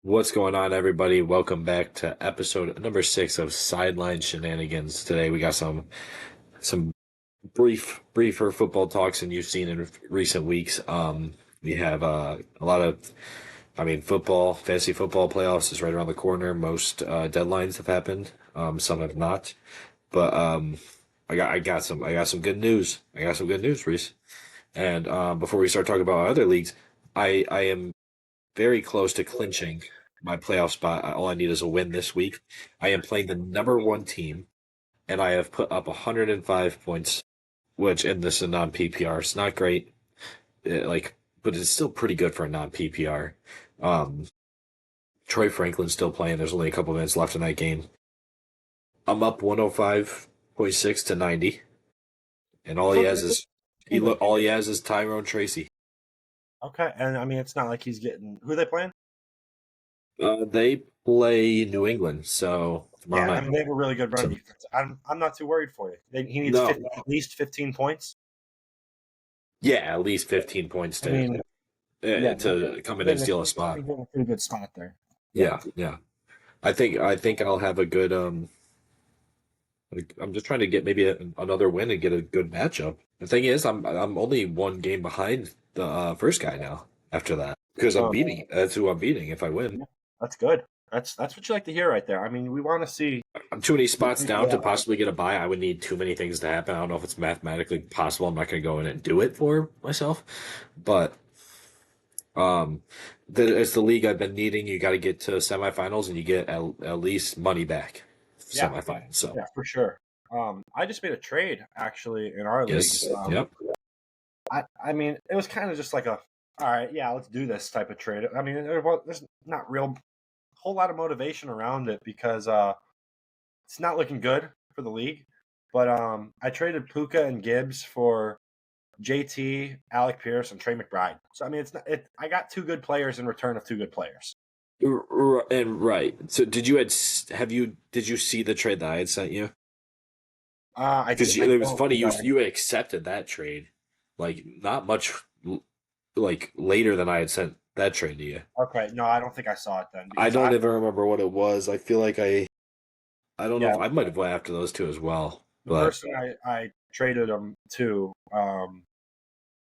What's going on, everybody? Welcome back to episode number 6 of Sideline Shenanigans. Today we got some briefer football talks than you've seen in recent weeks. We have a lot of, football, fantasy football playoffs is right around the corner. Most deadlines have happened. Some have not, but I got some good news. I got some good news, Reese. And before we start talking about other leagues, I am very close to clinching my playoff spot. All I need is a win this week. I am playing the number one team, and I have put up 105 points, which in this is a non PPR. It's not great, but it's still pretty good for a non PPR. Um, Troy Franklin's still playing. There's only a couple minutes left in that game. I'm up 105.6 to 90, and all he has is Tyrone Tracy. Okay, and I mean it's not like he's getting who are they playing? They play New England, so tomorrow Yeah, I night. mean they have a really good run So defense. I'm not too worried for you. He needs no, at least 15 points. yeah, at least 15 points I mean, yeah, to come in they're and in steal a spot. a pretty good spot there. Yeah. Yeah, yeah. I think I'll have a good I'm just trying to get maybe another win and get a good matchup. The thing is, I'm only one game behind the first guy now after that because I'm Um, beating. That's who I'm beating if I win. yeah, that's good. That's what you like to hear right there. I mean, we want to see. I'm too many spots down to Yeah. possibly get a bye. I would need too many things to happen. I don't know if it's mathematically possible. I'm not going to go in and do it for myself, but Um, it's the league I've been needing. You got to get to semifinals, and you get at least money back. Yeah, Semifinals. So yeah, for sure. I just made a trade actually in our league. yes, yep. I mean, it was kind of just like a, all right, yeah, let's do this type of trade. I mean, there's not real whole lot of motivation around it because it's not looking good for the league. But I traded Puka and Gibbs for JT, Alec Pierce, and Trey McBride. So I mean, it's not. I got two good players in return of two good players. And right. So did you see the trade that I had sent you? I Because I it was don't funny think you accepted that trade, like not much like later than I had sent that trade to you. okay. No, I don't think I saw it then I because don't even remember what it was. I feel like I don't know yeah, if I might have went after those two as well, the but person I traded him to,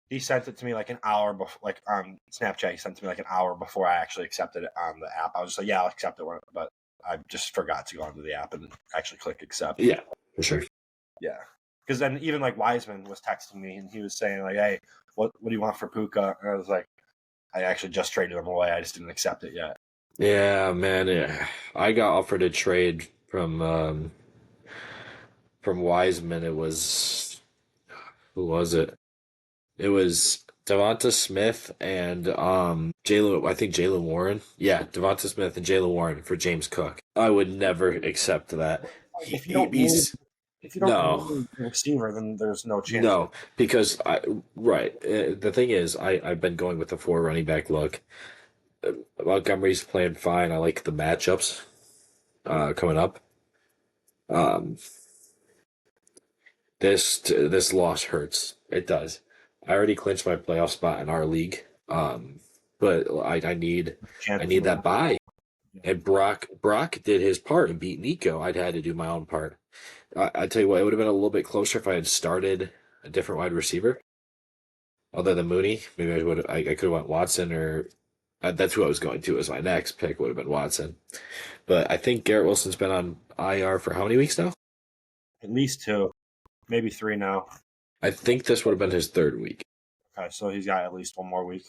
he sent it to me like an hour before, like on Snapchat. He sent it to me like an hour before I actually accepted it on the app. I was just like, yeah, I'll accept it, but I just forgot to go onto the app and actually click accept. yeah, for sure. Yeah, because then even like Wiseman was texting me and he was saying like, hey, what do you want for Puka? And I was like, I actually just traded him away. I just didn't accept it yet. Yeah, man. Yeah. I got offered a trade from Wiseman. It was who was it? It was Devonta Smith and Jalen. I think Jalen Warren. Yeah, Devonta Smith and Jalen Warren for James Cook. I would never accept that. If you don't need He's if you don't no, need a receiver, then there's no chance. no, because I right. The thing is, I've been going with the four running back look. Montgomery's playing fine. I like the matchups coming up. Um, this loss hurts. It does. I already clinched my playoff spot in our league. But I Chances need of that bye. yeah. And Brock did his part and beat Nico. I'd had to do my own part. I tell you what, it would have been a little bit closer if I had started a different wide receiver other than Mooney. Maybe I could have went Watson or that's who I was going to as my next pick would have been Watson. But I think Garrett Wilson's been on IR for how many weeks now? At least two, maybe three now. I think this would have been his third week. Okay, so he's got at least one more week.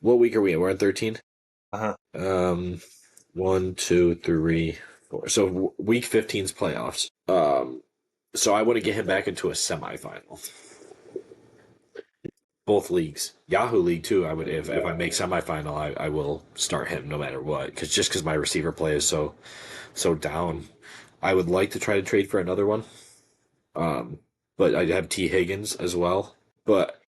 What week are we in? We're in 13. Uh-huh. Um, 1, 2, 3, 4. So week 15's playoffs. So I want to get him back into a semifinal. Both leagues, Yahoo League too. I would if I make semifinal, I will start him no matter what. Because my receiver play is so down. I would like to try to trade for another one. But I have T Higgins as well. But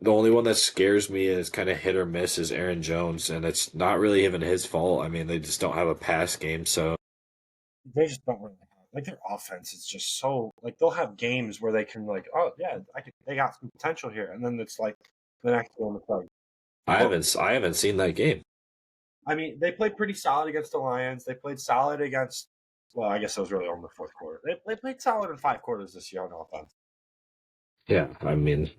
the only one that scares me is kind of hit or miss is Aaron Jones, and it's not really even his fault. I mean, they just don't have a pass game, so They just don't really have like their offense is just so like they'll have games where they can like, oh yeah, they got some potential here, and then it's like the next game it's like, I oh haven't I haven't seen that game. I mean, they played pretty solid against the Lions. They played solid against. Well, I guess it was really only the fourth quarter. They played solid in 5 quarters this year on offense. Yeah, I mean,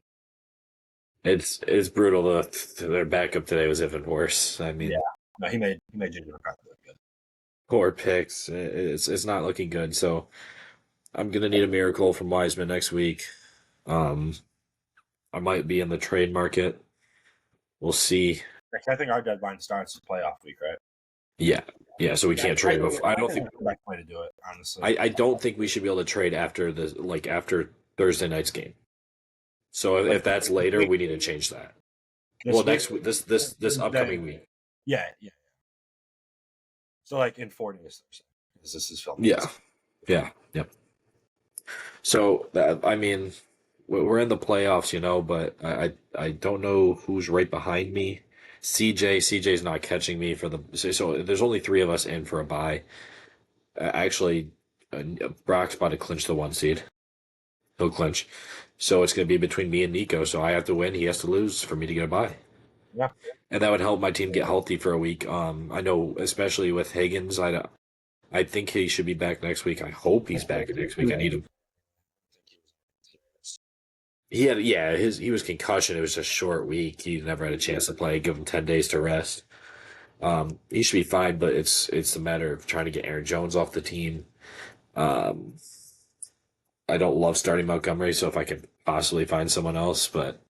it's brutal. Their backup today was even worse. I Yeah, mean, no, he made Jimmy McCarthy look good. poor picks. It's not looking good. So I'm gonna need a miracle from Wiseman next week. Um, I might be in the trade market. We'll see. I think our deadline starts playoff week, right? Yeah, yeah. So we Yeah, can't trade. I don't think. that's the best way to do it, honestly. I don't think we should be able to trade after after Thursday night's game. So if Like that's later, we need to change that. this Well, week, next week, this upcoming week. yeah. So like in 4 days, because this is filmed. Yeah, yeah, yep. So that I mean, we're in the playoffs, but I don't know who's right behind me. CJ's not catching me for the so there's only three of us in for a bye. Actually, Brock's about to clinch the 1 seed. He'll clinch. So it's going to be between me and Nico. So I have to win. He has to lose for me to get a bye. Yeah. And that would help my team get healthy for a week. I know, especially with Higgins, I think he should be back next week. I hope he's back next week. I need him. He was concussion. It was a short week. He never had a chance to play. Give him 10 days to rest. He should be fine, but it's a matter of trying to get Aaron Jones off the team. Um, I don't love starting Montgomery, so if I can possibly find someone else, but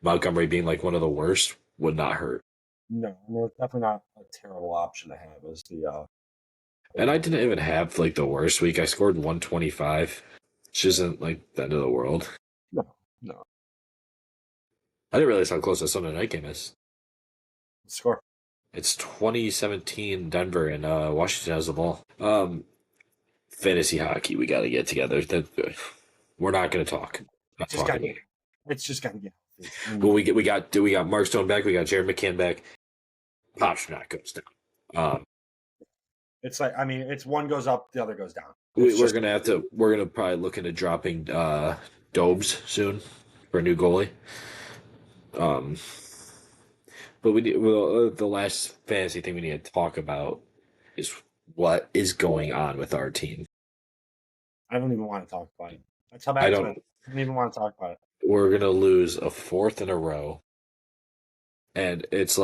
Montgomery being like one of the worst would not hurt. No, it's definitely not a terrible option to have. Is the And I didn't even have like the worst week. I scored 125, which isn't like the end of the world. no I didn't realize how close the Sunday night game is. score. It's 2017 Denver and Washington has the ball. Fantasy hockey, we got to get together. We're not going to talk. Not talking. It's just got to get. Well, we got Mark Stone back. We got Jared McCann back. Pastrnak goes down. It's like it's one goes up, the other goes down. We're gonna probably look into dropping Dobes soon for a new goalie. But the last fantasy thing we need to talk about is what is going on with our team. I don't even want to talk about it. That's how bad it's been. I don't even want to talk about it. We're gonna lose a fourth in a row, and it's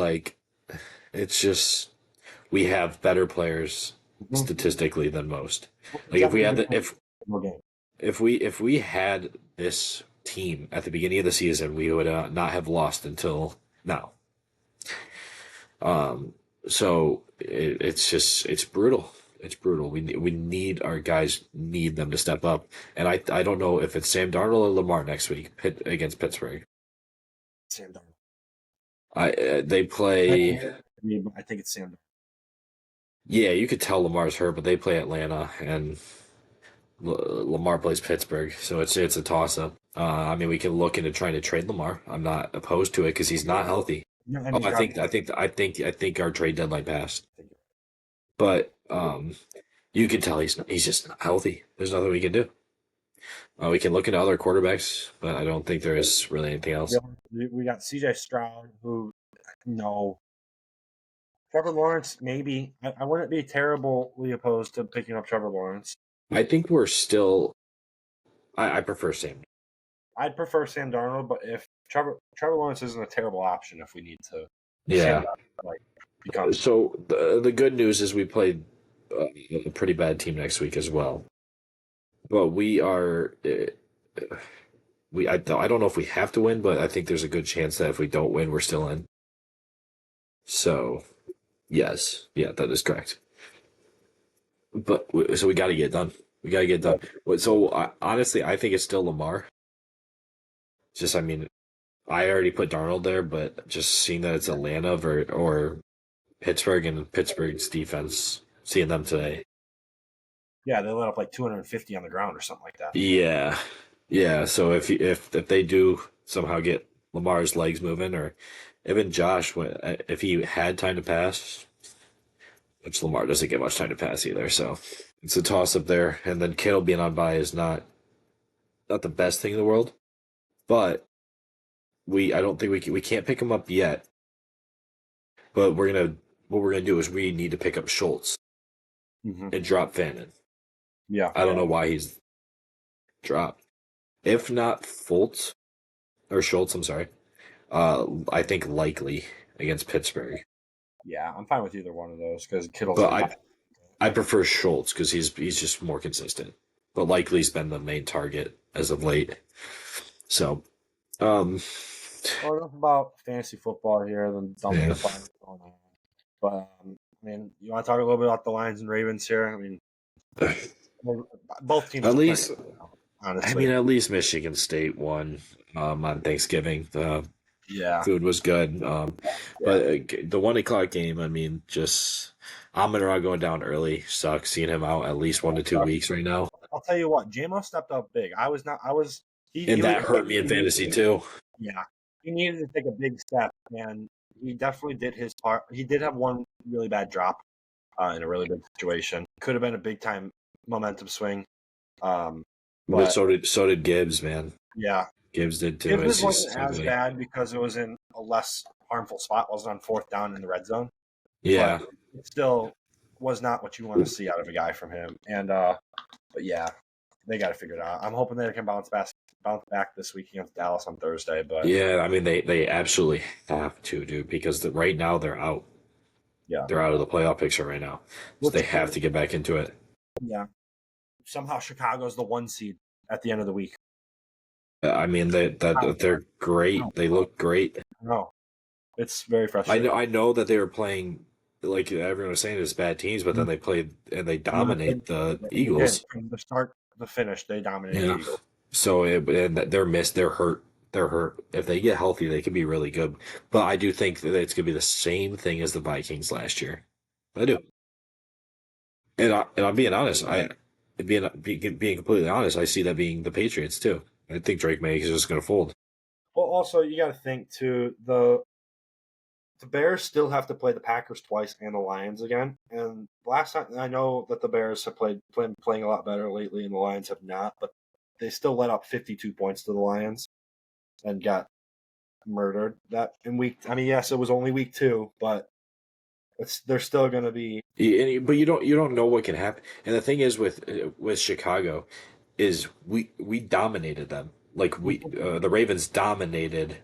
just we have better players statistically than most. Like if we had if we had this team at the beginning of the season, we would not have lost until now. So it's brutal. It's brutal. We need our guys need them to step up, and I don't know if it's Sam Darnold or Lamar next week against Pittsburgh. Sam Darnold. They play. I think it's Sam Darnold. Yeah, you could tell Lamar's hurt, but they play Atlanta and Lamar plays Pittsburgh, so it's a toss up. I mean, we can look into trying to trade Lamar. I'm not opposed to it because he's not healthy. No, I think our trade deadline passed, but you can tell he's just not healthy. There's nothing we can do. We can look into other quarterbacks, but I don't think there is really anything else. We got C.J. Stroud, who no. Trevor Lawrence, maybe. I wouldn't be terribly opposed to picking up Trevor Lawrence. I think we're still. I prefer Sam. I'd prefer Sam Darnold, but if Trevor Lawrence isn't a terrible option if we need to. Yeah. Because So the good news is we played a pretty bad team next week as well, but we are. I don't know if we have to win, but I think there's a good chance that if we don't win, we're still in. So, yes, yeah, that is correct. But so we got to get done. We got to get done. So honestly, I think it's still Lamar. Just, I mean, I already put Darnold there, but just seeing that it's Atlanta or Pittsburgh and Pittsburgh's defense, seeing them today. Yeah, they let up like 250 on the ground or something like that. Yeah, yeah. So if they do somehow get Lamar's legs moving, or even Josh, if he had time to pass, which Lamar doesn't get much time to pass either, so it's a toss up there. And then Kittle being on bye is not the best thing in the world, but I don't think we can't pick him up yet. But we're gonna what we're gonna do is we need to pick up Schultz and drop Fannin. Yeah. I don't know why he's dropped. If not Fultz or Schultz, I'm sorry. I think likely against Pittsburgh. Yeah, I'm fine with either one of those because Kittle's But gonna I prefer Schultz because he's just more consistent. But likely's been the main target as of late. So, Well, enough about fantasy football here, then dump yeah. the fun going on. But I mean, you want to talk a little bit about the Lions and Ravens here? I mean, both teams At are playing least, well, I honestly. mean, at least Michigan State won on Thanksgiving. The Yeah, food was good. yeah. But the 1 o'clock game, I mean, just Amon-Ra going down early sucks. Seeing him out at least 1 to 2 weeks right now, I'll tell you what, JMO stepped up big. I was not. I was. He and was. that hurt me in fantasy too. Yeah, he needed to take a big step, and he definitely did his part. He did have one really bad drop in a really big situation. Could have been a big time momentum swing. Um, But but so did Gibbs, man. yeah, Gibbs did too. Gibbs It's just wasn't as ugly. bad because it was in a less harmful spot. It wasn't on fourth down in the red zone, but Yeah, it still was not what you want to see out of a guy from him. And but yeah, they got to figure it out. I'm hoping they can bounce back this week against Dallas on Thursday. But yeah. I mean, they absolutely have to, dude, because right now they're out. yeah, They're out of the playoff picture right now, so they which have to get back into it. yeah, somehow Chicago's the one seed at the end of the week. I mean, they're great. They look great. No, it's very I know frustrating. I know that they were playing like everyone was saying, it's bad teams, but then they played and they dominate the They did Eagles. from the start to the finish. They dominated the Yeah. Eagles. So and they're missed. They're hurt. They're hurt. If they get healthy, they could be really good. But I do think that it's gonna be the same thing as the Vikings last year. I do. And I'm being honest. Being completely honest, I see that being the Patriots too. I think Drake May is just gonna fold. Well, also you got to think too. The Bears still have to play the Packers twice and the Lions again. And last time I know that the Bears have playing a lot better lately, and the Lions have not. But they still let up 52 points to the Lions and got murdered that in week. I mean, yes, it was only week 2, but they're still going to be. But you don't know what can happen. And the thing is with Chicago is we dominated them. Like we the Ravens dominated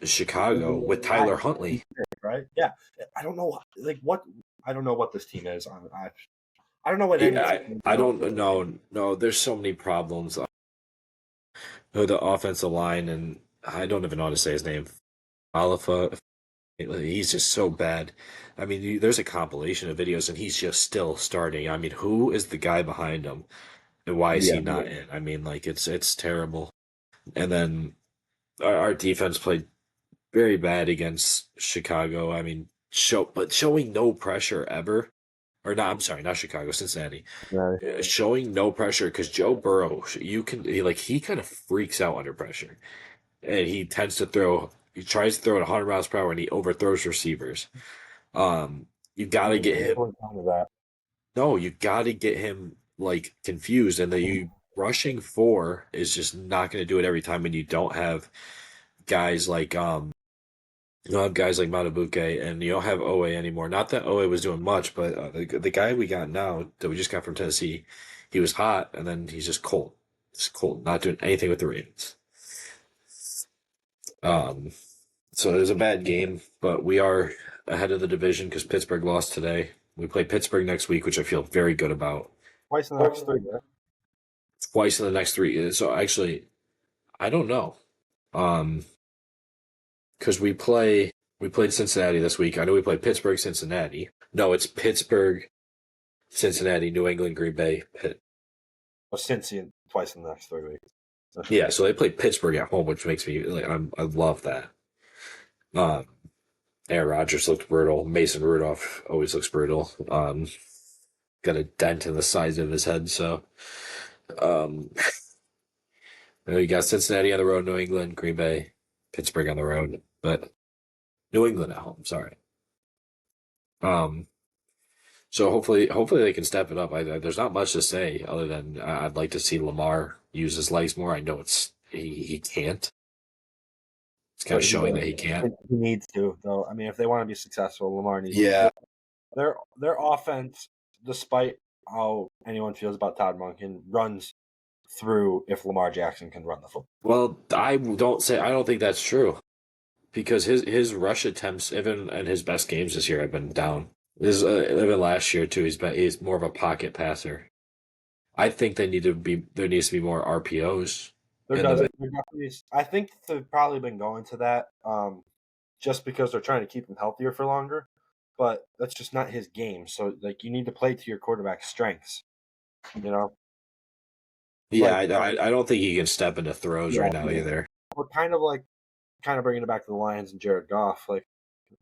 Chicago with Tyler Huntley. Right? Yeah, I don't know. Like what? I don't know what this team is. I don't know what any Yeah, team I is. don't know. No, there's so many problems. The offensive line, and I don't even know how to say his name. Alifa, he's just so bad. I mean, there's a compilation of videos, and he's just still starting. I mean, who is the guy behind him, and why is he Yeah, not in? I mean, like it's terrible. And then our defense played very bad against Chicago. I mean, showing no pressure ever, or not. I'm sorry, not Chicago, Cincinnati. right. Showing no pressure because Joe Burrow, he kind of freaks out under pressure, and he tends to throw. He tries to throw at 100 miles per hour, and he overthrows receivers. You got to get him. No, you got to get him like confused, and you rushing four is just not going to do it every time, and you don't have guys like you don't have guys like Matabuke, and you don't have Owe anymore. Not that Owe was doing much, but the guy we got now that we just got from Tennessee, he was hot, and then he's just cold, not doing anything with the Ravens. Um, so it was a bad game, but we are ahead of the division because Pittsburgh lost today. We play Pittsburgh next week, which I feel very good about. Twice in the next 3. Right? Twice in the next three. So actually, I don't know. Um, because we played Cincinnati this week. I know we played Pittsburgh, Cincinnati. No, it's Pittsburgh, Cincinnati, New England, Green Bay, Pitt. Or Cincy twice in the next 3 weeks. Yeah, so they played Pittsburgh at home, which makes me like I love that. Um, Aaron Rodgers looked brutal. Mason Rudolph always looks brutal. Got a dent in the sides of his head. So, um, you got Cincinnati on the road, New England, Green Bay, Pittsburgh on the road, but New England at home. Sorry. Um, so hopefully they can step it up. There's not much to say other than I'd like to see Lamar use his legs more. I know he can't, It's kind of showing that he He can't. needs to, though. I mean, if they want to be successful, Lamar needs Yeah. their offense, despite how anyone feels about Todd Monken, runs through if Lamar Jackson can run the football. Well, I don't think that's true because his rush attempts, even in his best games this year, have been down. Even last year too. He's more of a pocket passer. I think there needs to be more RPOs. There in the doesn't. There definitely is. I think they've probably been going to that just because they're trying to keep him healthier for longer. But that's just not his game. So like you need to play to your quarterback's strengths. You know, Yeah, like I don't think he can step into throws yeah, right now either. we're kind of bringing it back to the Lions and Jared Goff. Like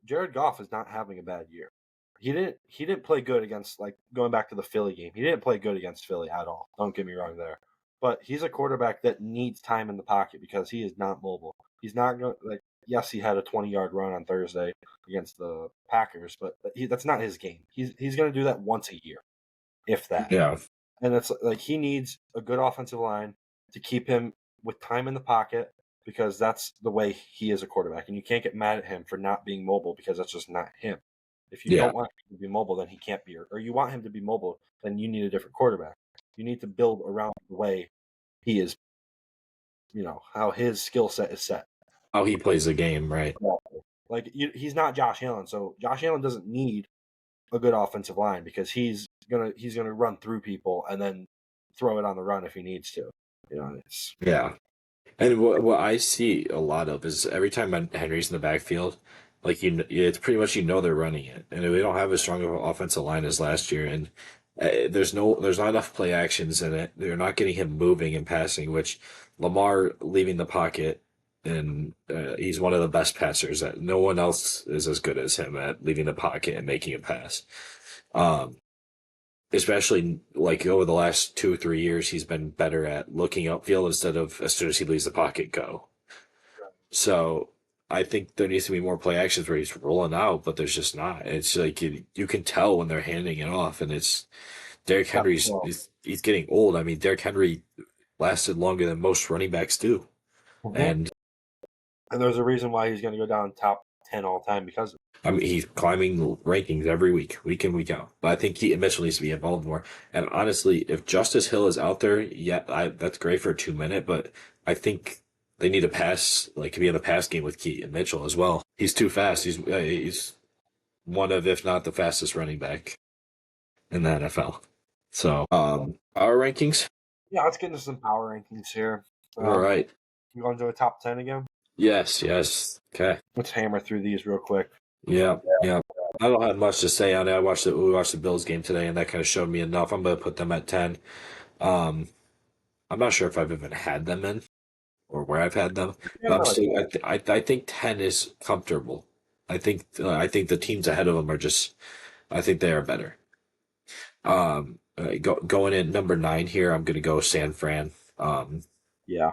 Jared Goff is not having a bad year. He didn't play good against, like, going back to the Philly game. He didn't play good against Philly at all. Don't get me wrong there. But he's a quarterback that needs time in the pocket because he is not mobile. He's not going like yes, he had a 20-yard run on Thursday against the Packers, but that's not his game. He's going to do that once a year, if that. Yeah, And it's like he needs a good offensive line to keep him with time in the pocket because that's the way he is a quarterback. And you can't get mad at him for not being mobile because that's just not him. If you yeah. don't want him to be mobile, then he can't be. Or you want him to be mobile, then you need a different quarterback. You need to build around the way he is, how his skill set is set. How he plays the game, right? Like he's not Josh Allen, so Josh Allen doesn't need a good offensive line because he's gonna run through people and then throw it on the run if he needs to. It's Yeah. And what I see a lot of is every time Henry's in the backfield, like it's pretty much they're running it, and we don't have as strong of an offensive line as last year, and there's not enough play actions in it. They're not getting him moving and passing, which Lamar leaving the pocket, and he's one of the best passers. That no one else is as good as him at leaving the pocket and making a pass. Um, Especially like over the last 2 or 3 years, he's been better at looking upfield instead of as soon as he leaves the pocket go. So I think there needs to be more play actions where he's rolling out, but there's just not. It's like you can tell when they're handing it off, and it's Derrick Henry's he's getting old. I mean, Derrick Henry lasted longer than most running backs do, and and there's a reason why he's going to go down top 10 all time because of I mean, he's climbing rankings every week in, week out. But I think he Mitchell needs to be involved more. And honestly, if Justice Hill is out there, yeah, that's great for a 2 minute. But I think they need to pass, like, be in the pass game with Keaton Mitchell as well. He's too fast. He's one of, if not the fastest running back in the NFL. So, our rankings. Yeah, let's get into some power rankings here. All right. You going to a top 10 again? Yes. Okay. Let's hammer through these real quick. Yeah. I don't have much to say on it. We watched the Bills game today, and that kind of showed me enough. I'm going to put them at 10. Um, I'm not sure if I've even had them in or where I've had them. Yeah, But I'm no, still. I think 10 is comfortable. I think the teams ahead of them are just. I think they are better. Going in number 9 here, I'm going to go San Fran. yeah,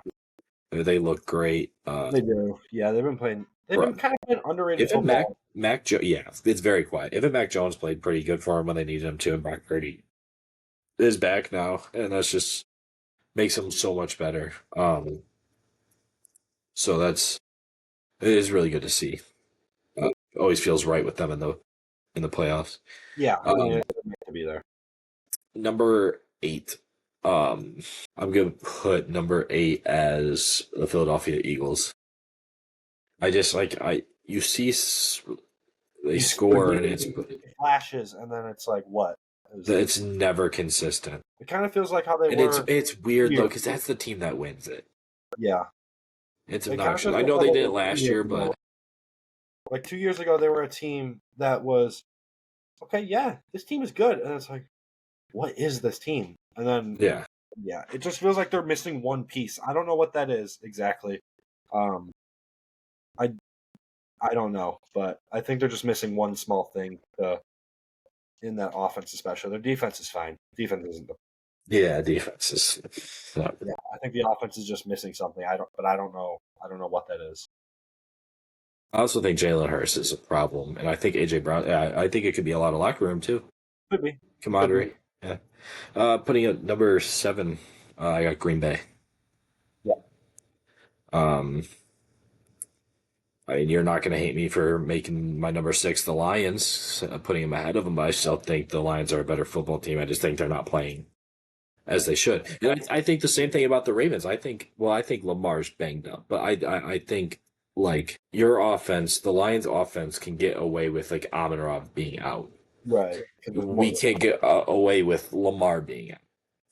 They look great. they do. Yeah, they've been playing. They've been kind of playing underrated If football. yeah, it's very quiet. Even Mac Jones played pretty good for him when they needed him to, and Brock Purdy is back now, and that's just makes him so much better. So it is really good to see. Always feels right with them in the playoffs. Yeah, I mean, it's meant to be there. Number 8. I'm gonna put number 8 as the Philadelphia Eagles. I just you see they score and it's flashes, and then it's like what? it's never consistent. It kind of feels like how they And were. it's weird though because that's the team that wins it. Yeah, It's It obnoxious. kinda I feels know like they how did it were last 2 year, years ago. but Like 2 years ago, they were a team that was okay. Yeah, this team is good, and it's like, what is this team? And then yeah, it just feels like they're missing one piece. I don't know what that is exactly. Um, I I don't know, but I think they're just missing one small thing in that offense, especially. Their defense is fine. Defense isn't the. defense is. Yeah, I think the offense is just missing something. I don't know. I don't know what that is. I also think Jalen Hurts is a problem, and I think AJ Brown. I think it could be a lot of locker room too. Could be. Camaraderie. Yeah. Putting at number 7, I got Green Bay. Yeah. Um, I mean, you're not going to hate me for making my number 6 the Lions, putting them ahead of them, but I still think the Lions are a better football team. I just think they're not playing as they should. And I think the same thing about the Ravens. I think Lamar's banged up, but I think like your offense, the Lions' offense can get away with like Amon-Ra being out. Right. We can't get away with Lamar being out.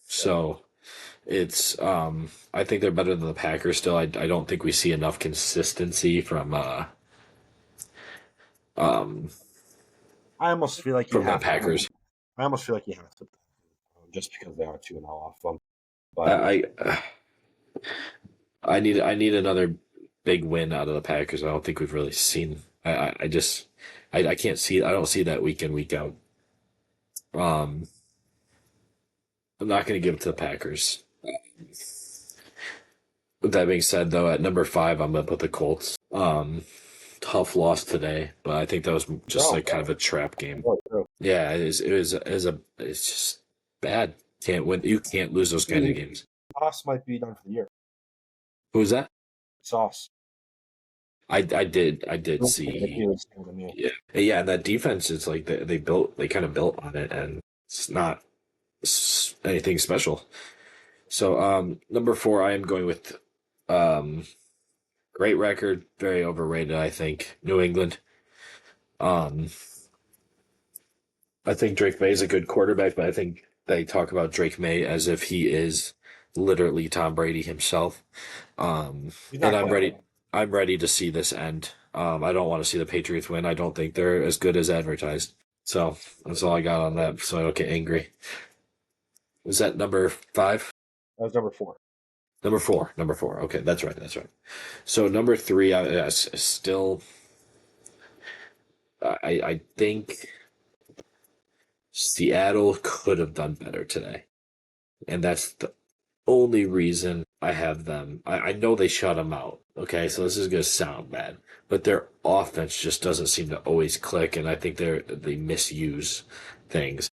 So it's I think they're better than the Packers still. I don't think we see enough consistency um I almost feel like you from the have to. Packers. I almost feel like you have to, just because they are 2-0 off them. But I I need another big win out of the Packers. I don't think we've really seen. I just I can't see. I don't see that week in week out. Um, I'm not going to give it to the Packers. With that being said, though, at number 5, I'm going to put the Colts. Tough loss today, but I think that was just like kind of a trap game. Yeah, it's just bad. Can't win. You can't lose those kind of games. Sauce might be done for the year. Who was that? Sauce. I did see. Yeah, and that defense is like they kind of built on it, and it's not anything special. So number 4, I am going with um, great record, very overrated. I think New England. Um, I think Drake May is a good quarterback, but I think they talk about Drake May as if he is literally Tom Brady himself. And I'm ready to see this end. I don't want to see the Patriots win. I don't think they're as good as advertised. So that's all I got on that. So I don't get angry. Was that number 5? That was number 4. Number 4. Number 4. Okay, that's right. That's right. So number 3, still. I think Seattle could have done better today, and that's the only reason I have them. I know they shut them out. Okay, so this is gonna sound bad, but their offense just doesn't seem to always click, and I think they misuse things.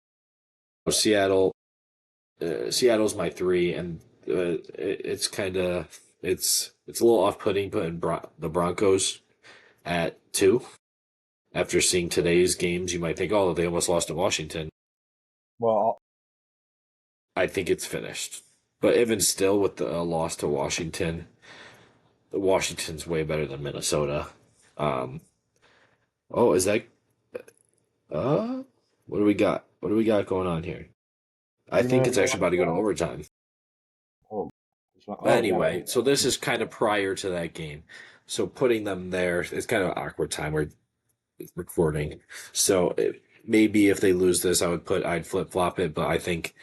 So Seattle's my 3, and it's kind of it's a little off-putting putting the Broncos at 2. After seeing today's games, you might think, oh, they almost lost to Washington. Well, I think it's finished. But even still, with the loss to Washington, Washington's way better than Minnesota. Um, oh, is that? Uh, what do we got? What do we got going on here? I think it's actually about to go to overtime. Anyway, so this is kind of prior to that game. So putting them there, it's kind of an awkward time. We're recording. So maybe if they lose this, I'd flip flop it, but I think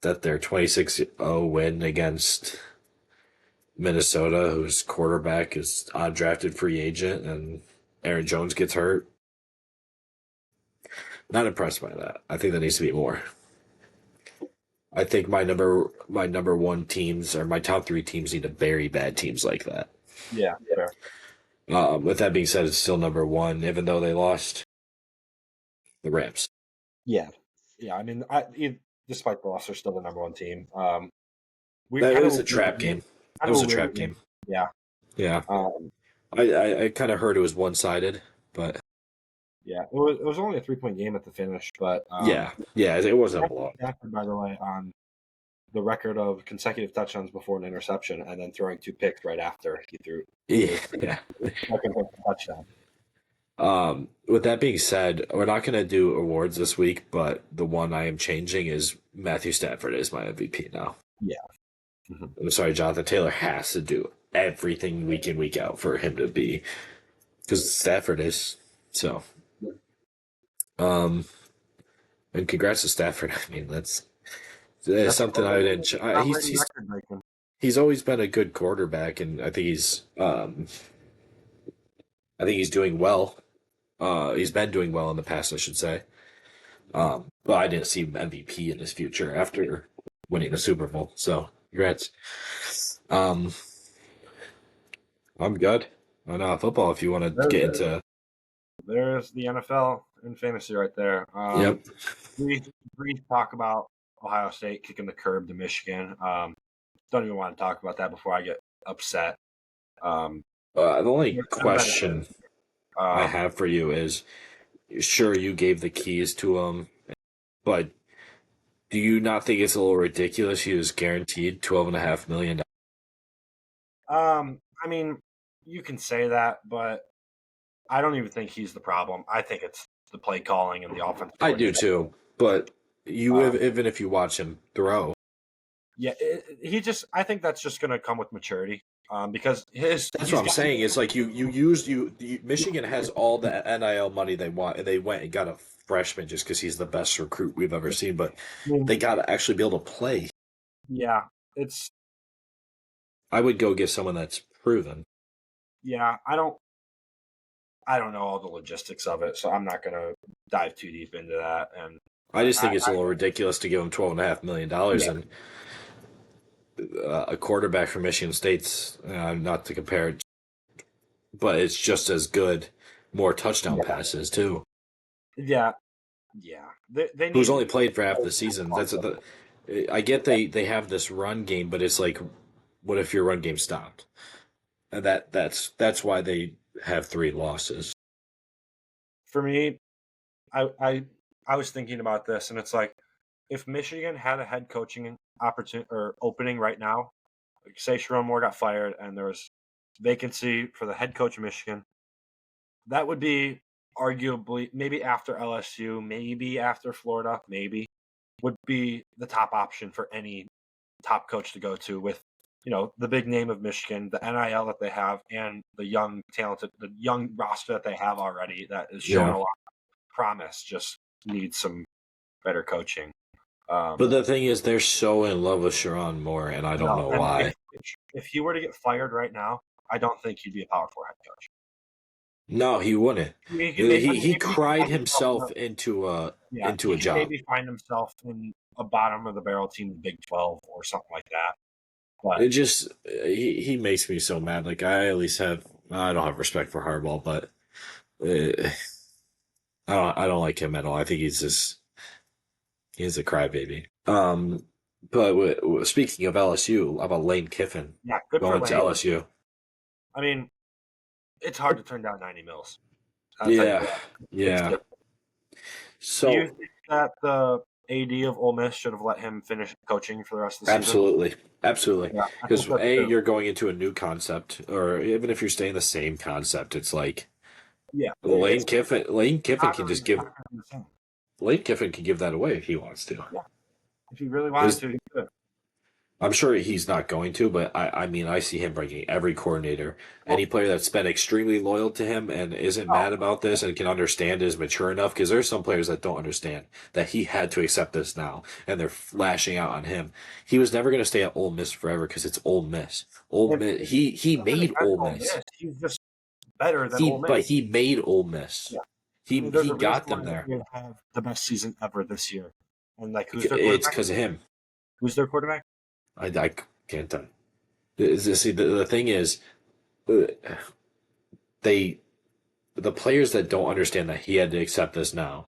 that their 26-0 win against Minnesota, whose quarterback is undrafted free agent, and Aaron Jones gets hurt. Not impressed by that. I think that needs to be more. I think my number 1 teams or my top 3 teams need to bury bad teams like that. Yeah. With that being said, it's still number 1, even though they lost the Rams. Yeah. I mean, despite the loss, they're still the number 1 team. That was a trap game. That was a trap game. Yeah. Yeah. I kind of heard it was one-sided, but yeah, it was only a 3-point game at the finish, but yeah, it wasn't a blowout. By the way, on the record of consecutive touchdowns before an interception, and then throwing 2 picks right after he threw. Yeah. Second touchdown. With that being said, we're not going to do awards this week, but the one I am changing is Matthew Stafford is my MVP now. Yeah. Mm-hmm. I'm sorry, Jonathan Taylor has to do everything week in, week out for him to be, because Stafford is. So, and congrats to Stafford. I mean, that's something I didn't. He's always been a good quarterback, and I think he's doing well. He's been doing well in the past, I should say. But I didn't see MVP in his future after winning the Super Bowl. So, congrats. I'm good on football. If you want to get into, there's the NFL and fantasy right there. Yep. Brief talk about Ohio State kicking the curb to Michigan. Don't even want to talk about that before I get upset. The only I'm better. question I have for you is, sure, you gave the keys to him, but do you not think it's a little ridiculous he was guaranteed $12.5 million? I mean, you can say that, but I don't even think he's the problem. I think it's the play calling and the offense I do coordinator. too, but Um, even if you watch him throw, yeah, he just. I think that's just going to come with maturity. Because that's he's what I'm got. saying. It's like Michigan has all the NIL money they want, and they went and got a freshman just because he's the best recruit we've ever seen. But they got to actually be able to play. Yeah, it's I would go get someone that's proven. yeah. I don't know all the logistics of it, so I'm not going to dive too deep into that. And I just I think it's a little ridiculous to give him $12.5 million yeah, and a quarterback from Michigan State's not to compare it, but it's just as good. More touchdown passes too. yeah, yeah. They Who's need. only played for half the season? I get they have this run game, but it's like, what if your run game stopped? And that's why they have 3 losses. For me, I I I was thinking about this, and it's like if Michigan had a head coaching opportunity or opening right now, like say Sharon Moore got fired and there was vacancy for the head coach of Michigan, that would be arguably maybe after LSU, maybe after Florida, maybe would be the top option for any top coach to go to with the big name of Michigan, the NIL that they have, and the young roster that they have already that is showing Yeah. a lot of promise. Just needs some better coaching. But the thing is, they're so in love with Sharon Moore, and I don't No, know and why. if he were to get fired right now, I don't think he'd be a Power Four head coach. No, he wouldn't. I mean, He maybe he'd cried find himself himself into he a could job. maybe find himself in a bottom of the barrel team in Big 12 or something like that. But It just he makes me so mad. Like I don't have respect for Harbaugh, but uh, I don't like him at all. I think he's a crybaby. But speaking of LSU, how about Lane Kiffin yeah, good for going to Lane. LSU? I mean, it's hard to turn down 90 mils. I'll tell you Yeah, that. It's yeah. different. Do you So think that the AD of Ole Miss should have let him finish coaching for the rest of the season? absolutely, absolutely. Yeah, I think Because that's true. you're going into a new concept, or even if you're staying the same concept, it's like Yeah, it's Lane Kiffin not can really just give not gonna be the same. Lane Kiffin can give that away if he wants to. Yeah, if he really wanted There's to, he could. I'm sure he's not going to, but I mean, I see him bringing every coordinator, Well, any player that's been extremely loyal to him and isn't oh, mad about this and can understand is mature enough. Because there's some players that don't understand that he had to accept this now, and they're flashing out on him. He was never going to stay at Ole Miss forever because it's Ole Miss. Ole and Miss. He nothing made against Ole Ole Miss. Miss. He's just better than Ole Miss. He made Ole Miss. Yeah, I mean, there's He a reason got why them there. they have the best season ever this year. And like, who's their It's quarterback? because of him. Who's their quarterback? I can't. See, the thing is, uh, they the players that don't understand that he had to accept this now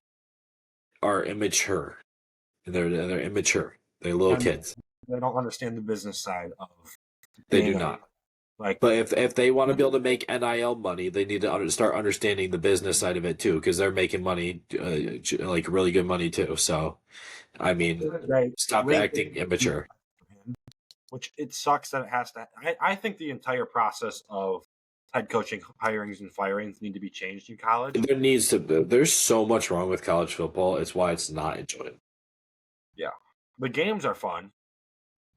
are immature. They're immature. They're little And kids. they don't understand the business side of They do being not. like, But if they want to be able to make NIL money, they need to start understanding the business side of it too, because they're making money, like really good money too. So, I mean, they stop link acting immature. him, which it sucks that it has to. I think the entire process of head coaching hirings and firings need to be changed in college. There's so much wrong with college football. It's why it's not enjoyed. Yeah, the games are fun,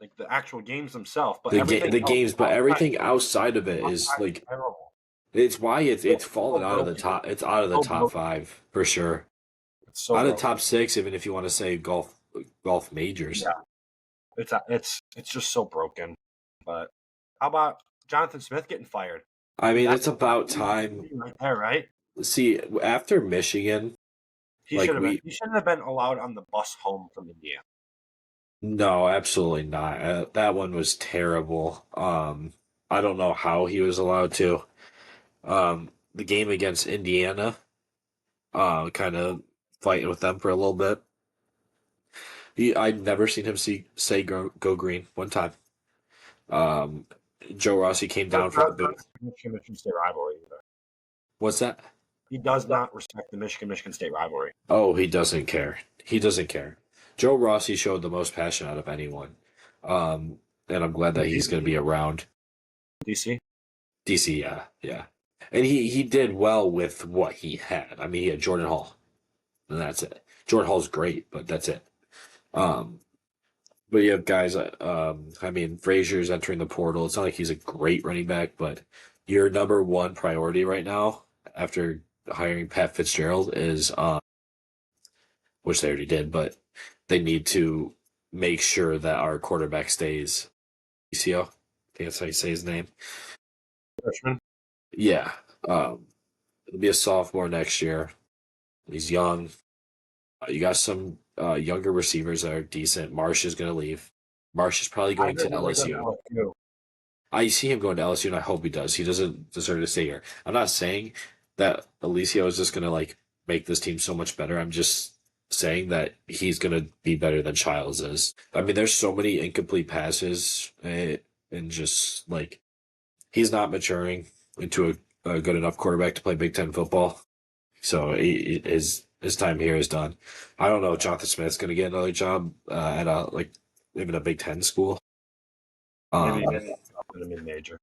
like the actual games themselves, but everything The else games, but everything outside of it is outside is like terrible. it's why it's So fallen out of the broken. top. It's out of the So top broken. five for sure. It's so Out of the broken. top six, even if you want to say golf majors. Yeah, it's just so broken. But how about Jonathan Smith getting fired? I mean, That's it's about time. right there, right? See, after Michigan, like He shouldn't have been allowed on the bus home from Indiana. no, absolutely not. That one was terrible. I don't know how he was allowed to. The game against Indiana, kind of fighting with them for a little bit. I'd never seen him say go green one time. Um, Joe Rossi came down Does from the not boot. respect the Michigan State rivalry either. What's that? He does not respect the Michigan State rivalry. Oh, he doesn't care. He doesn't care. Joe Rossi showed the most passion out of anyone. And I'm glad that he's going to be around. DC. DC, yeah, yeah. And he did well with what he had. I mean, he had Jordan Hall, and that's it. Jordan Hall's great, but that's it. Um, but you have guys. I mean, Frazier's entering the portal. It's not like he's a great running back, but your number one priority right now, after hiring Pat Fitzgerald, is which they already did, but they need to make sure that our quarterback stays. ECO, I think that's how you say his name. Freshman. Yeah, he'll be a sophomore next year. He's young. You got some younger receivers that are decent. Marsh is going to leave. Marsh is probably going to LSU. I see him going to LSU, and I hope he does. He doesn't deserve to stay here. I'm not saying that Alicio is just going to like make this team so much better. I'm just saying that he's going to be better than Childs is. I mean, there's so many incomplete passes, and just like he's not maturing into a good enough quarterback to play Big Ten football. So his time here is done. I don't know if Jonathan Smith's going to get another job at a like even a Big Ten school. Maybe in a mid-major.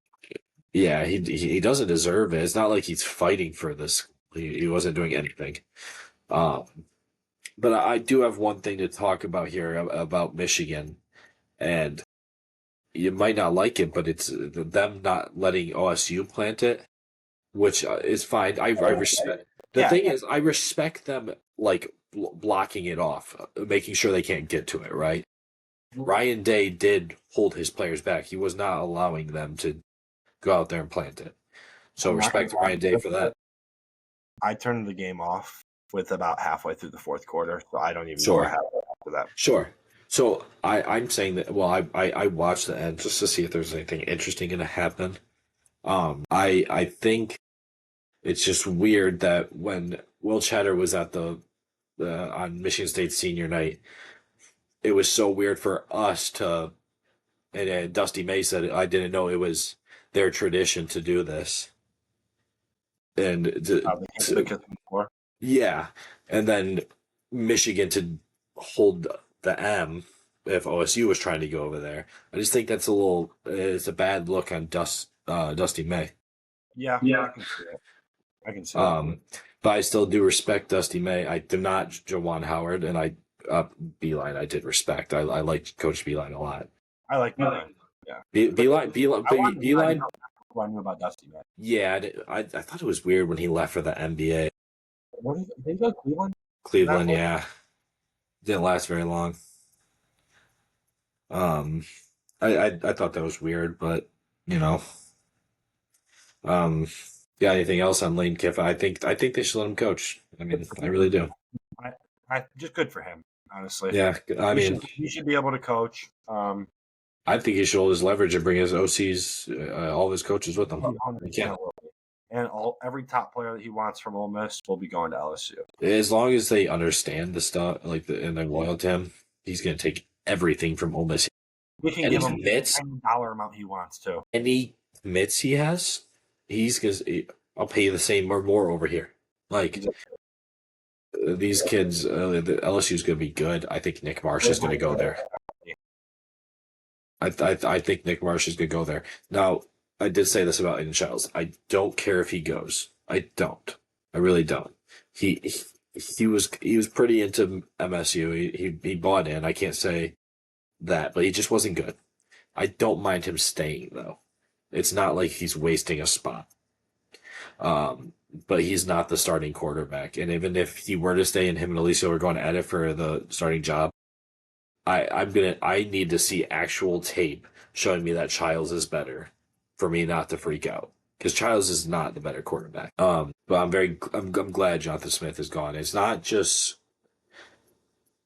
Yeah, he doesn't deserve it. It's not like he's fighting for this. He wasn't doing anything. Um, but I do have one thing to talk about here about Michigan, and you might not like it, but it's them not letting OSU plant it, which is fine. I respect. The thing is, I respect them like blocking it off, making sure they can't get to it. Right? Ryan Day did hold his players back. He was not allowing them to go out there and plant it. So respect to Ryan Day for that. I turned the game off with about halfway through the fourth quarter, so I don't even Sure. know what happened after that. Sure. So I'm saying that. Well, I watched the end just to see if there's anything interesting going to happen. I think it's just weird that when Will Chatter was at the on Michigan State senior night, it was so weird for us to. And Dusty May said, I didn't know it was their tradition to do this. And yeah, and then Michigan to hold the M if OSU was trying to go over there. I just think that's it's a bad look on Dusty May. Yeah, I can see that. But I still do respect Dusty May. I do not Jawan Howard, and Beeline I did respect. I liked Coach Beeline a lot. I like Beeline. Yeah, Beeline. I knew about Dusty May. Yeah, I thought it was weird when he left for the NBA. Did he go to Cleveland? Cleveland, yeah. Didn't last very long. I thought that was weird, but you know, yeah. Anything else on Lane Kiffin? I think they should let him coach. I mean, I really do. I just good for him, honestly. Yeah, I mean, he should be able to coach. I think he should hold his leverage and bring his OCs, all of his coaches with him. He can. And every top player that he wants from Ole Miss will be going to LSU. As long as they understand the stuff, and they're loyal to him, he's going to take everything from Ole Miss. We can give him any dollar amount he wants to. Any commits he has, I'll pay you the same or more over here. Like these kids, the LSU is going to be good. I think Nick Marsh is going to go there. I think Nick Marsh is going to go there. Now, I did say this about Aiden Childs. I don't care if he goes. I don't. I really don't. He was pretty into MSU. He bought in. I can't say that, but he just wasn't good. I don't mind him staying though. It's not like he's wasting a spot. But he's not the starting quarterback. And even if he were to stay and him and Alicio were going at it for the starting job, I need to see actual tape showing me that Childs is better for me not to freak out. Because Childs is not the better quarterback. But I'm glad Jonathan Smith is gone. It's not just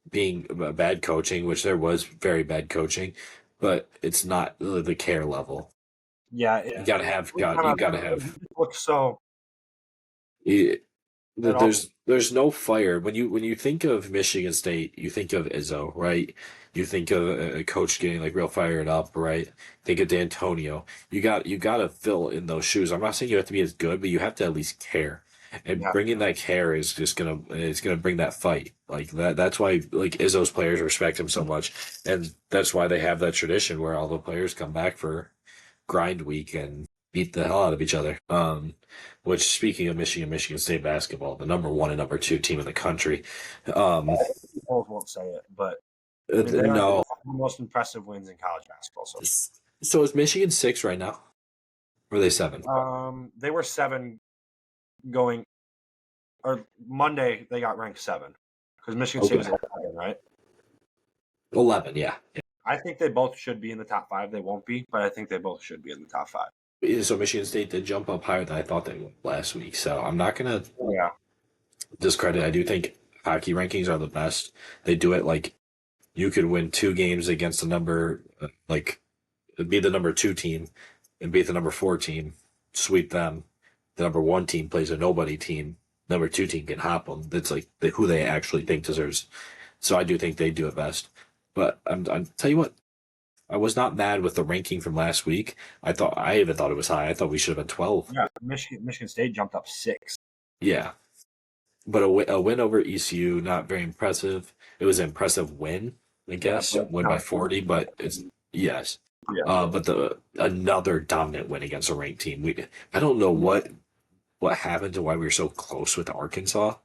being bad coaching, which there was very bad coaching, but it's not the care level. Yeah, you gotta have. You gotta have. Look, so there's there's no fire when you think of Michigan State, you think of Izzo, right? You think of a coach getting like real fired up, right? Think of D'Antonio. You got to fill in those shoes. I'm not saying you have to be as good, but you have to at least care. And Yeah, bringing that care is just gonna bring that fight like that. That's why like Izzo's players respect him so much, and that's why they have that tradition where all the players come back for grind week and beat the hell out of each other. Which speaking of Michigan State basketball, the number one and number two team in the country. Um, people won't say it, but I mean they are the no, most impressive wins in college basketball. So so is Michigan six right now? Or are they seven? they were 7 going, or Monday they got ranked 7 because Michigan State was Okay, 11, right? 11. Yeah. I think they both should be in the top 5. They won't be, but I think they both should be in the top 5. So Michigan State did jump up higher than I thought they would last week. So I'm not gonna Yeah, discredit. I do think hockey rankings are the best. They do it like you could win 2 games against the number like be the number 2 team and beat the number 4 team, sweep them. The number 1 team plays a nobody team. Number 2 team can hop them. That's like who they actually think deserves. So I do think they do it best. But I'm tell you what, I was not mad with the ranking from last week. I even thought it was high. I thought we should have been 12. yeah. Michigan State jumped up 6. Yeah, but a win over ECU, not very impressive. It was an impressive win, I Yeah, guess. but Win by 40, but it's yes. yeah. But the another dominant win against a ranked team. I don't know what happened to why we were so close with Arkansas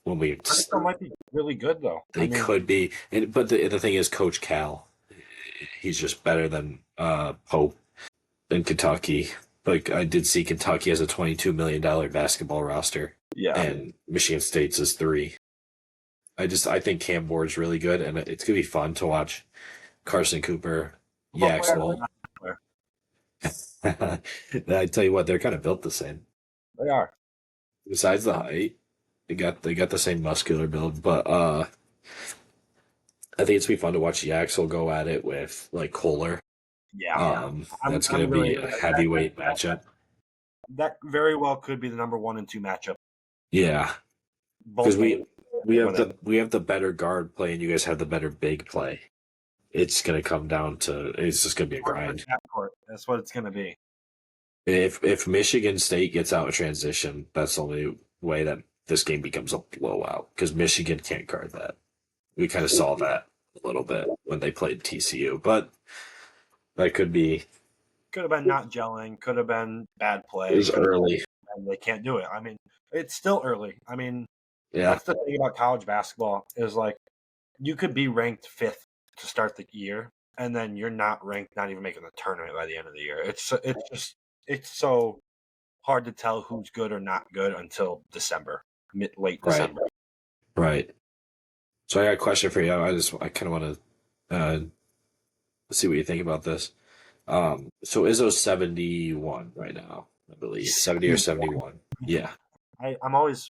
when we Arkansas might be really good though. they I mean, could be. But the thing is, Coach Cal, he's just better than Pope in Kentucky. Like I did see Kentucky has a $22 million basketball roster, yeah, and Michigan State's is 3. I think Cam Ward's really good, and it's gonna be fun to watch Carson Cooper, football players are Yaxwell. not fair. I tell you what, they're kind of built the same. They are. Besides the height, they got the same muscular build, but I think it's gonna be fun to watch Yaxel go at it with like Kohler. Yeah, That's I'm gonna be really a heavyweight matchup. that very well could be the number 1 and 2 matchup. Yeah, because Both games. we have the better guard play, and you guys have the better big play. It's gonna come down to it's just gonna be a grind. That's what it's going to be. If Michigan State gets out of transition, that's the only way that this game becomes a blowout because Michigan can't guard that. We kind of saw that a little bit when they played TCU, but that could be Could have been not gelling. Could have been bad play. is early. And they can't do it. I mean, it's still early. I mean, Yeah, that's the thing about college basketball is like you could be ranked 5th to start the year, and then you're not ranked, not even making the tournament by the end of the year. It's so hard to tell who's good or not good until December, late right, December. right. So I got a question for you. I kind of want to see what you think about this. So Izzo's 71 right now, I believe 70 or 71. Yeah, I'm always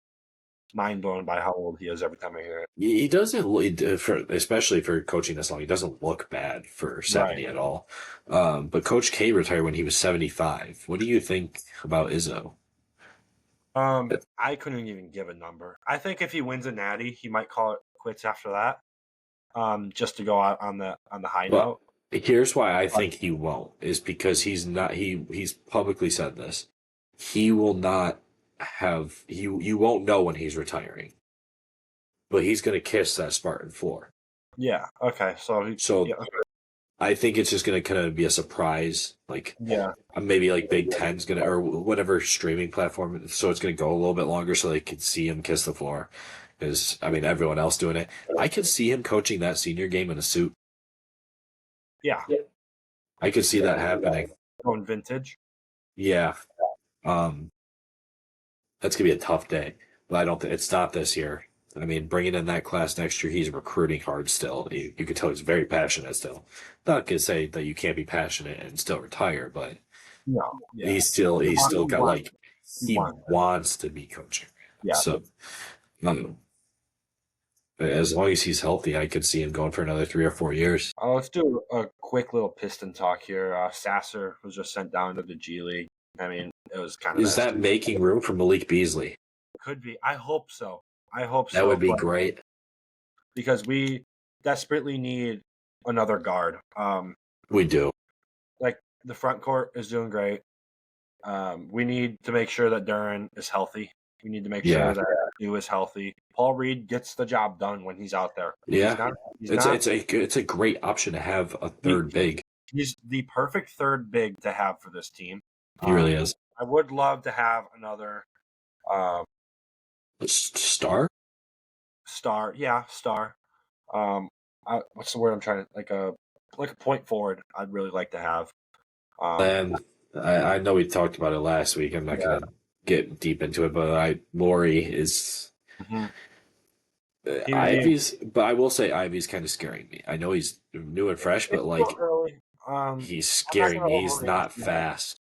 mind blown by how old he is every time I hear it. he doesn't for especially for coaching this long. He doesn't look bad for 70 Right. at all. But Coach K retired when he was 75. What do you think about Izzo? I couldn't even give a number. I think if he wins a natty, he might call it quits after that. Just to go out on the high Well, note. here's why I think he won't is because he's not he's publicly said this. He will not have you won't know when he's retiring, but he's going to kiss that Spartan floor. Yeah. Okay. So So yeah. I think it's just going to kind of be a surprise, like Yeah. maybe like Big Ten's gonna or whatever streaming platform. So it's going to go a little bit longer so they can see him kiss the floor. Because I mean, everyone else doing it. I could see him coaching that senior game in a suit. Yeah. I could see that happening. Going vintage. Yeah. Um, that's gonna be a tough day, but I don't think it's not this year. I mean, bringing in that class next year, he's recruiting hard still. You can tell he's very passionate still. Not gonna say that you can't be passionate and still retire, but No. Yeah. he's still got like he wants. wants to be coaching. Yeah. So, as long as he's healthy, I could see him going for another 3 or 4 years. Let's do a quick little Piston talk here. Sasser was just sent down to the G League. I mean, it was kind of Is that making room for Malik Beasley? could be. I hope so. I hope That so. would be but- great. because we desperately need another guard. We do. Like the front court is doing great. We need to make sure that Duran is healthy. We need to make Yeah. sure that New is healthy. Paul Reed gets the job done when he's out there. Yeah. He's It's a great option to have a third big. He's the perfect third big to have for this team. He really is. I would love to have another Star? star. Yeah, star. What's the word I'm trying to like a point forward? I'd really like to have. And I know we talked about it last week. I'm not going to get deep into it, but Laurie is Mhm. Ivy's. But I will say Ivy's kind of scaring me. I know he's new and fresh, but like he's scaring me. He's not fast.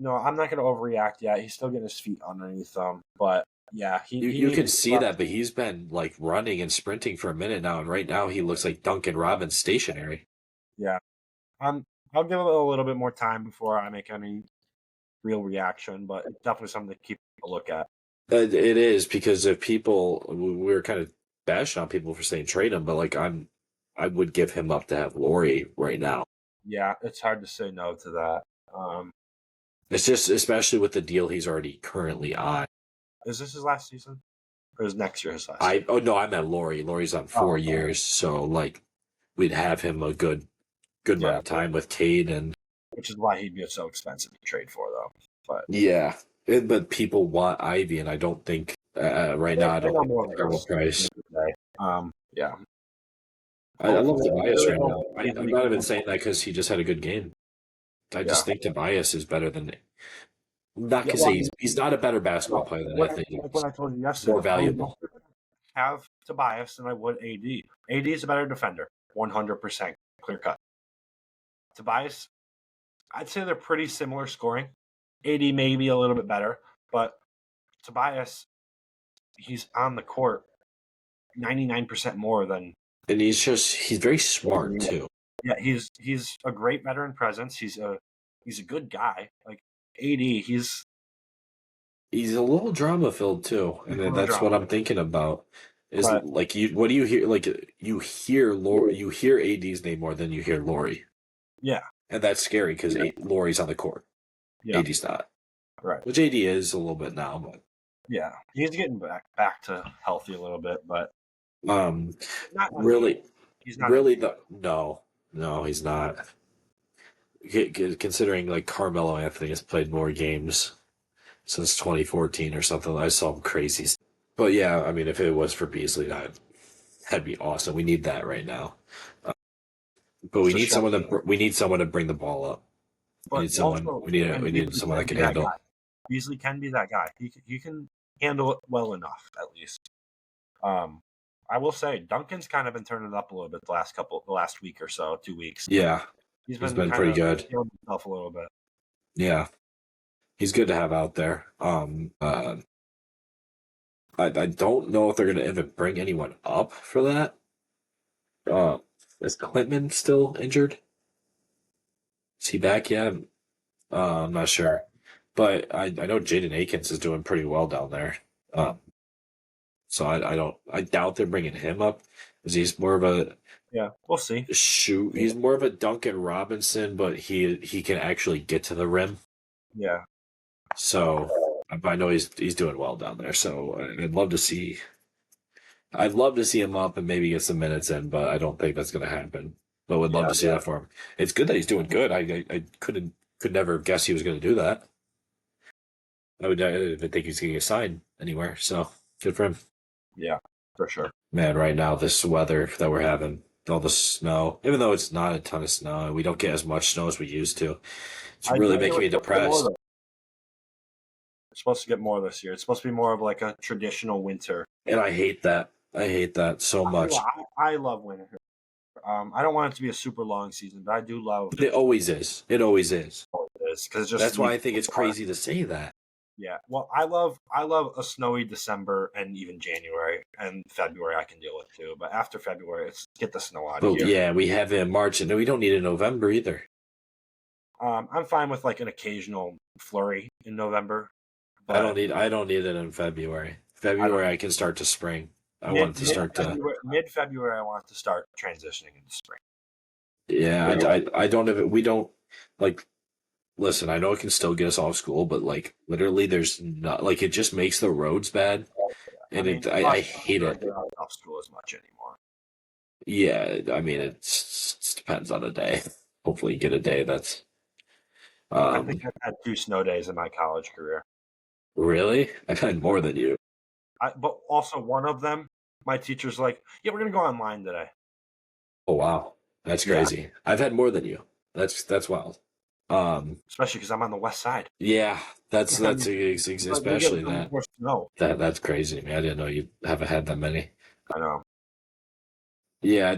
No, I'm not going to overreact yet. He's still getting his feet underneath him, but yeah, You can see that, but he's been like running and sprinting for a minute now, and right now he looks like Duncan Robinson stationary. Yeah, I'll give it a little bit more time before I make any real reaction, but it's definitely something to keep a look at. It is because if people, we were kind of bashing on people for saying trade him, but like I would give him up to have Laurie right now. Yeah, it's hard to say no to that. It's just especially with the deal he's already currently on. Is this his last season, or is next year his last? No, I meant Laurie. Laurie's on 4 years, so like we'd have him a good amount of time with Cade, and which is why he'd be so expensive to trade for, though. But yeah, but people want Ivy, and I don't think right now I don't think it's a terrible price. Yeah. I love Tobias right now. I'm not even saying that because he just had a good game. I just think Tobias is better than. Not to say he's not a better basketball player than I think. What I told you yesterday, more valuable. Have Tobias than I would AD. AD is a better defender, 100% clear cut. Tobias, I'd say they're pretty similar scoring. AD may be a little bit better, but Tobias, he's on the court 99% more than. And he's very smart too. Yeah, he's a great veteran presence. He's a good guy. Like AD, he's a little drama filled too, and that's what I'm thinking about. Is like what do you hear? Like you hear AD's name more than you hear Laurie. Yeah, and that's scary because Laurie's on the court. Yeah. AD's not. Right. Which AD is a little bit now, but yeah, he's getting back to healthy a little bit, but not really. He's not really no, he's not. Considering like Carmelo Anthony has played more games since 2014 or something, I saw him crazy. But yeah, I mean, if it was for Beasley, that'd be awesome. We need that right now. But we need someone to bring the ball up. We need someone that can handle it. Beasley can be that guy. He can handle it well enough, at least. I will say Duncan's kind of been turning it up a little bit the last week or so, 2 weeks. Yeah, he's been pretty good. Himself a little bit. Yeah, he's good to have out there. I don't know if they're going to even bring anyone up for that. Is Klintman still injured? Is he back yet? I'm not sure. But I know Jaden Akins is doing pretty well down there. So I doubt they're bringing him up because he's more of a we'll see. He's more of a Duncan Robinson, but he can actually get to the rim. Yeah. So I know he's doing well down there. So I'd love to see him up and maybe get some minutes in, but I don't think that's going to happen. But would love to see that for him. It's good that he's doing good. I could never guess he was going to do that. I didn't think he's going to get signed anywhere. So good for him. Yeah, for sure. Man, right now this weather that we're having, all the snow, even though it's not a ton of snow, and we don't get as much snow as we used to, it's really making me depressed. It's supposed to get more this year. It's supposed to be more of like a traditional winter. And I hate that. I hate that so much. I love winter. I don't want it to be a super long season, but I do love. It always is. It always is. Because that's why I think it's crazy to say that. Yeah, well, I love a snowy December and even January and February I can deal with too. But after February, it's get the snow out of here. Yeah, we have it in March, and we don't need it in November either. I'm fine with like an occasional flurry in November. I don't need it in February. February I can start to spring. I want to start to. Mid February. I want to start transitioning into spring. Yeah, I don't have it. We don't like. Listen, I know it can still get us off school, but like literally, there's not like it just makes the roads bad, I and mean, I hate don't it. get out of school as much anymore. Yeah, I mean it depends on the day. Hopefully, you get a day that's I think um I've had 2 snow days in my college career. really. I've had more than you. But also one of them, my teacher's like, "Yeah, we're gonna go online today." Oh wow, that's Yeah, crazy. I've had more than you. That's wild. Um, especially because I'm on the west side. yeah, I mean, like we get especially so much that more snow. that's crazy to me. I didn't know you haven't had that many. I know. Yeah,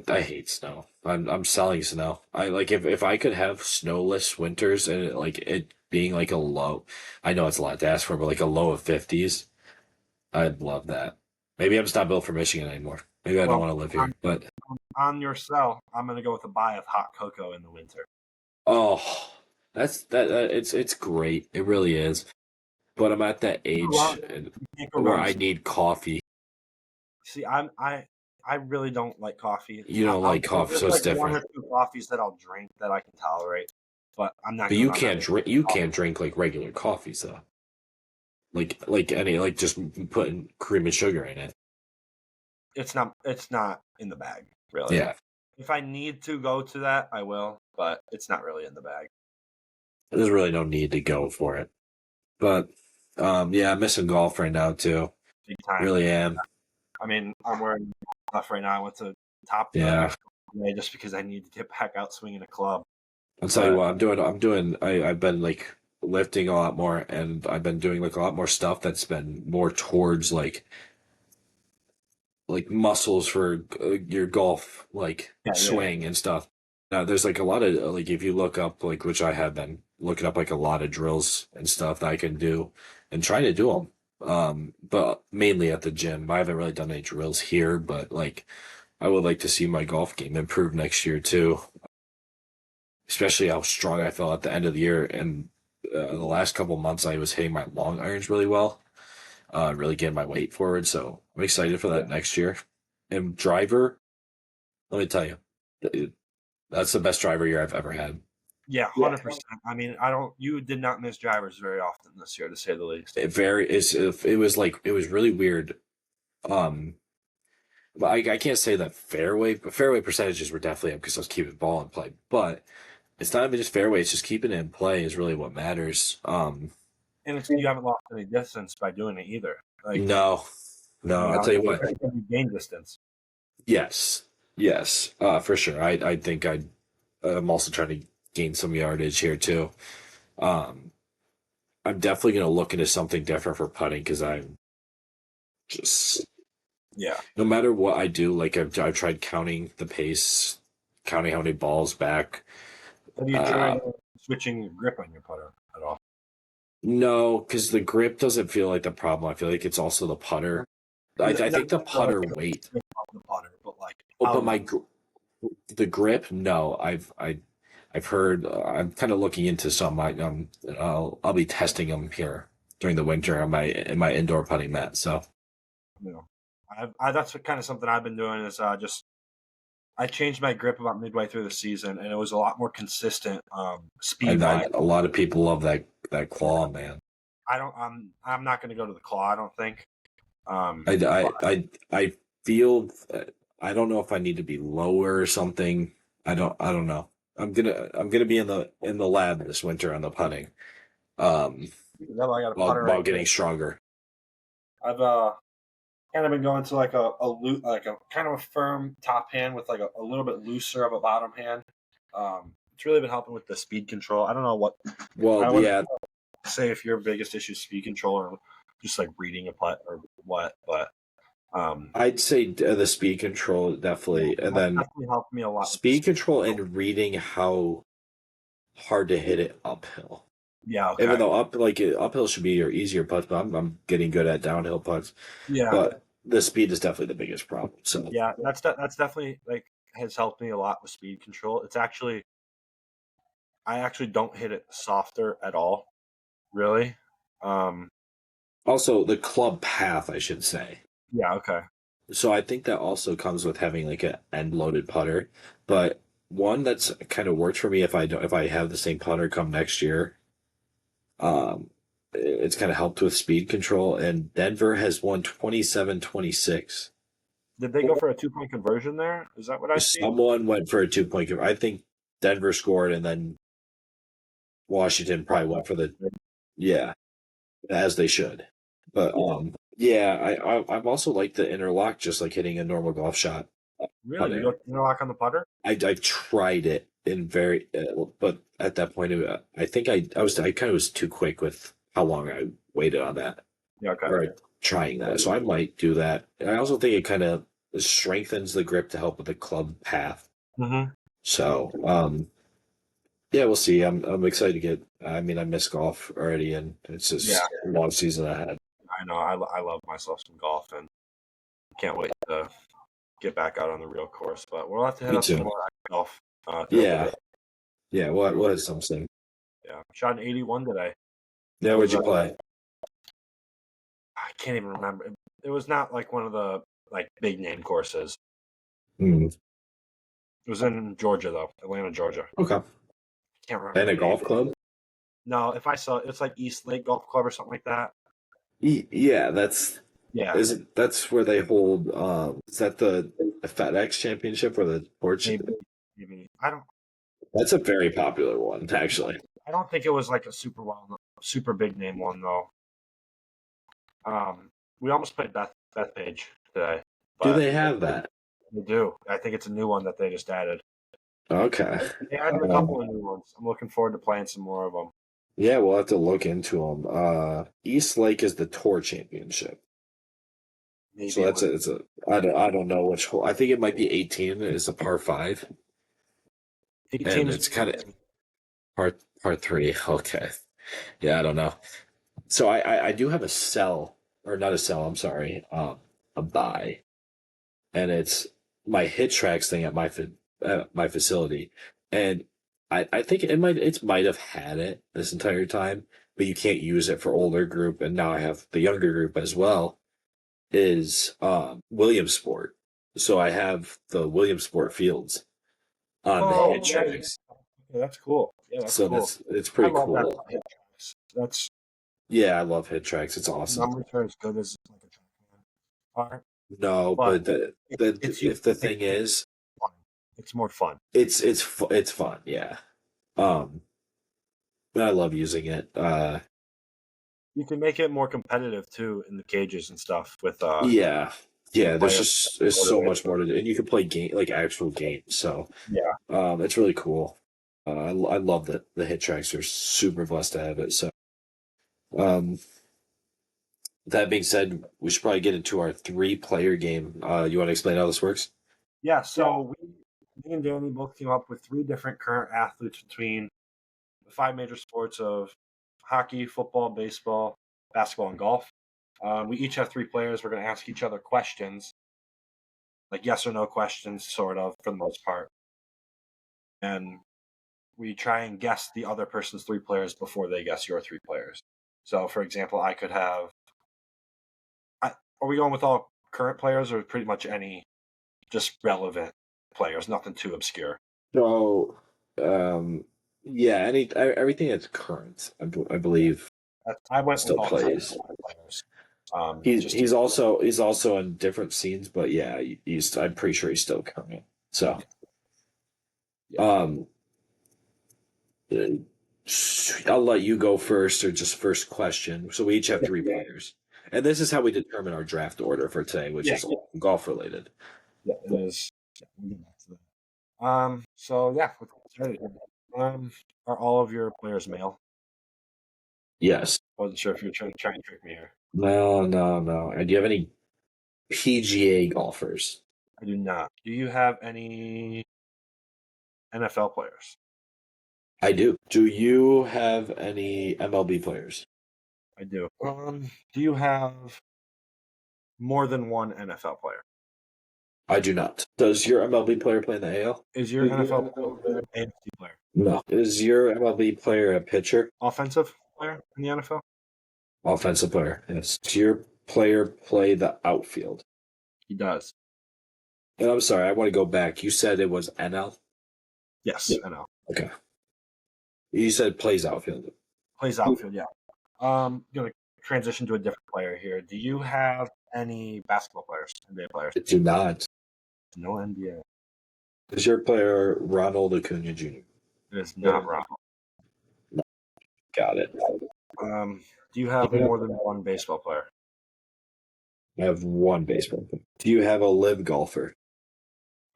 I hate snow. I'm selling snow. I like if I could have snowless winters and it being like a low. I know it's a lot to ask for, but like a low of 50s, I'd love that. Maybe I'm just not built for Michigan anymore. Maybe I don't Well, want to live on, here. But on your cell, I'm gonna go with a buy of hot cocoa in the winter. oh, it's great. It really is. But I'm at that You go age wrong. You can't go where wrong. I need coffee. See, I really don't like coffee. You don't like coffee, There's so it's like one different. or two coffees that I'll drink that I can tolerate, but I'm not But gonna you run out can't of drink. You coffee. can't drink like regular coffees though. Like any like just putting cream and sugar in it. It's not in the bag, really. Yeah, If I need to go to that, I will, but it's not really in the bag. there's really no need to go for it. But yeah, I'm missing golf right now too. Big time. Really am. I mean, I'm wearing stuff right now. I went to top Yeah. today just because I need to get back out swinging a club. I'll tell you But what, I've been like lifting a lot more and I've been doing like a lot more stuff that's been more towards like muscles for your golf like yeah. swing and stuff. Now there's like a lot of like if you look up like which I have been looking up like a lot of drills and stuff that I can do and trying to do them. But mainly at the gym. I haven't really done any drills here, but like I would like to see my golf game improve next year too, especially how strong I felt at the end of the year. And the last couple months, I was hitting my long irons really well, really getting my weight forward. So I'm excited for that next year. And driver, let me tell you, that's the best driver year I've ever had. Yeah, 100%. I mean, I don't. You did not miss drivers very often this year, to say the least. It was like it was really weird. Um, but I can't say that fairway percentages were definitely up because I was keeping the ball in play. But it's not even just fairway; it's just keeping it in play is really what matters. And you haven't lost any distance by doing it either. Like, No, no, I'll tell you what. you gain distance. Yes, yes, for sure. I think I'm also trying to gain some yardage here too. Um, I'm definitely going to look into something different for putting because I'm just Yeah. no matter what I do, like I've tried counting the pace, counting how many balls back. Have you tried Uh, switching your grip on your putter at all? no, because the grip doesn't feel like the problem. I feel like it's also the putter. I Not think the like putter weight. the putter, but like Oh, how but you. the grip. No, I've heard. I'm kind of looking into some. I'll be testing them here during the winter on my in my indoor putting mat. So You know, that's kind of something I've been doing is just I changed my grip about midway through the season, and it was a lot more consistent speed wise. a lot of people love that claw, man. I don't. I'm not going to go to the claw. I don't think. Um, I feel. I don't know if I need to be lower or something. I don't know. I'm gonna be in the lab this winter on the putting. Um, I got a putter while right here. getting stronger. I've kind of been going to like like a kind of a firm top hand with like a little bit looser of a bottom hand. It's really been helping with the speed control. I don't know what I Well, would yeah, say if your biggest issue is speed control or just like reading a putt or what, but I'd say the speed control definitely, and that's then definitely helped me a lot with the speed speed control control. and reading how hard to hit it uphill. Yeah, Even okay. though uphill should be your easier putts, but I'm getting good at downhill putts. Yeah, But the speed is definitely the biggest problem. So yeah, that's definitely like has helped me a lot with speed control. It's actually I actually don't hit it softer at all, really. Um, Also, the club path, I should say. Yeah. Okay. So I think that also comes with having like an end loaded putter. But one that's kind of worked for me if I have the same putter come next year, um, it's kind of helped with speed control. And Denver has won 27-26. Did they go for a 2-point conversion there? Is that what I see? Someone went for a 2 point. I think Denver scored, and then Washington probably went for the yeah, as they should. But yeah, I've also liked the interlock, just like hitting a normal golf shot. Really? You Putter. go interlock on the putter? I've tried it in but at that point, I think I kind of was too quick with how long I waited on that Yeah. Okay. or trying that. So I might do that. I also think it kind of strengthens the grip to help with the club path. Mm-hmm. So yeah, we'll see. I'm excited to get. I mean, I miss golf already, and it's just Yeah. a long season ahead. I know. I love myself some golf and can't wait to get back out on the real course. But we'll have to hit Me up some too. more golf. Yeah, yeah. What is something? Yeah. Shot an 81 today. Yeah, where'd you play? I can't even remember. It was not like one of the like big name courses. Hmm. It was in Georgia though, Atlanta, Georgia. Okay. Can't remember. And the a name. golf club? No, if I saw it's like East Lake Golf Club or something like that. Yeah, that's Yeah, is it, that's where they hold. Is that the FedEx Championship or the Porsche? maybe. I don't. That's a very popular one, actually. I don't think it was like a super big name one though. We almost played Bethpage today, Do but they have that? they do. I think it's a new one that they just added. Okay. They added a couple of new ones. I'm looking forward to playing some more of them. Yeah, we'll have to look into them. East Lake is the Tour Championship. Maybe So it's a I don't know which hole. I think it might be 18. It's a par five, 18 and is it's kind of par three. Okay, yeah, I don't know. So I do have a sell or not a sell. I'm sorry, a buy, and it's my hit tracks thing at my facility, and I think it might have had it this entire time, but you can't use it for older group, and now I have the younger group as well. Is Williamsport. So I have the Williamsport fields on the hit yeah, tracks. yeah, that's cool. Yeah, that's So cool. it's I pretty love that cool. about hit tracks. That's Yeah, I love hit tracks. It's awesome. numbers are as good as like a track are, No, but but it's if the thing is, fun. It's more fun. it's fun. Yeah. Um, I love using it. You can make it more competitive too in the cages and stuff with Yeah. Yeah, players. there's so much more to do, and you can play actual games. So Yeah. it's really cool. I love that the hit tracks are super blessed to have it. So um, that being said, we should probably get into our 3 player game. You want to explain how this works? Yeah, so me and Danny both came up with 3 different current athletes between the 5 major sports of hockey, football, baseball, basketball, and golf. We each have 3 players. We're going to ask each other questions, like yes or no questions, sort of, for the most part. And we try and guess the other person's 3 players before they guess your 3 players. So, for example, I could have. Are we going with all current players or pretty much any just relevant players? Nothing too obscure. So, yeah, everything that's current, I believe, I went with still all plays. players. He's also in different scenes, but yeah, I'm pretty sure he's still current. So, Yeah. I'll let you go first, or just first question. So we each have 3 players, and this is how we determine our draft order for today, which is all golf related. Yeah, it is. Yeah, we'll get back to that. So yeah, let's get started here. Are all of your players male? Yes. Wasn't sure if you were trying to trick me here. No. And do you have any PGA golfers? I do not. Do you have any NFL players? I do. Do you have any MLB players? I do. Do you have more than one NFL player? I do not. Does your MLB player play in the AL? Is your NFL player an AFC player? No. Is your MLB player a pitcher? Offensive player in the NFL? Offensive player. Yes. Does your player play the outfield? He does. And I'm sorry, I want to go back. You said it was NL? Yes, Yeah. I know. Okay. You said plays outfield. Plays outfield, yeah. Gonna transition to a different player here. Do you have any basketball players, NBA players? I do not. No NBA. Is your player Ronald Acuna Jr.? It is not Ronald. Got it. Do you have more than one baseball player? I have one baseball player. Do you have a live golfer?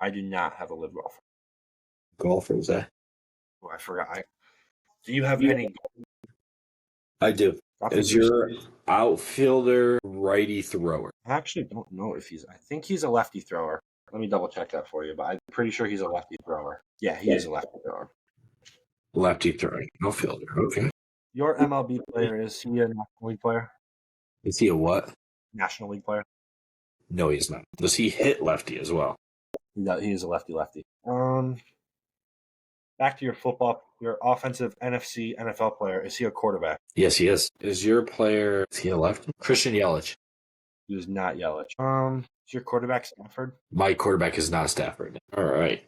I do not have a live golfer. Golfers, eh? Oh, I forgot. Do you have any? I do. I think Is your outfielder righty thrower? I actually don't know if he's. I think he's a lefty thrower. Let me double check that for you, but I'm pretty sure he's a lefty thrower. Yeah, he is a lefty thrower. Lefty throwing outfielder. Okay. Your MLB player, is he a National League player? Is he a what? National League player? No, he's not. Does he hit lefty as well? He is a lefty. Back to your offensive NFC NFL player. Is he a quarterback? Yes, he is. Is your player? Is he a lefty? Christian Yelich. He is not Yelich. Is your quarterback Stafford? My quarterback is not Stafford. All right.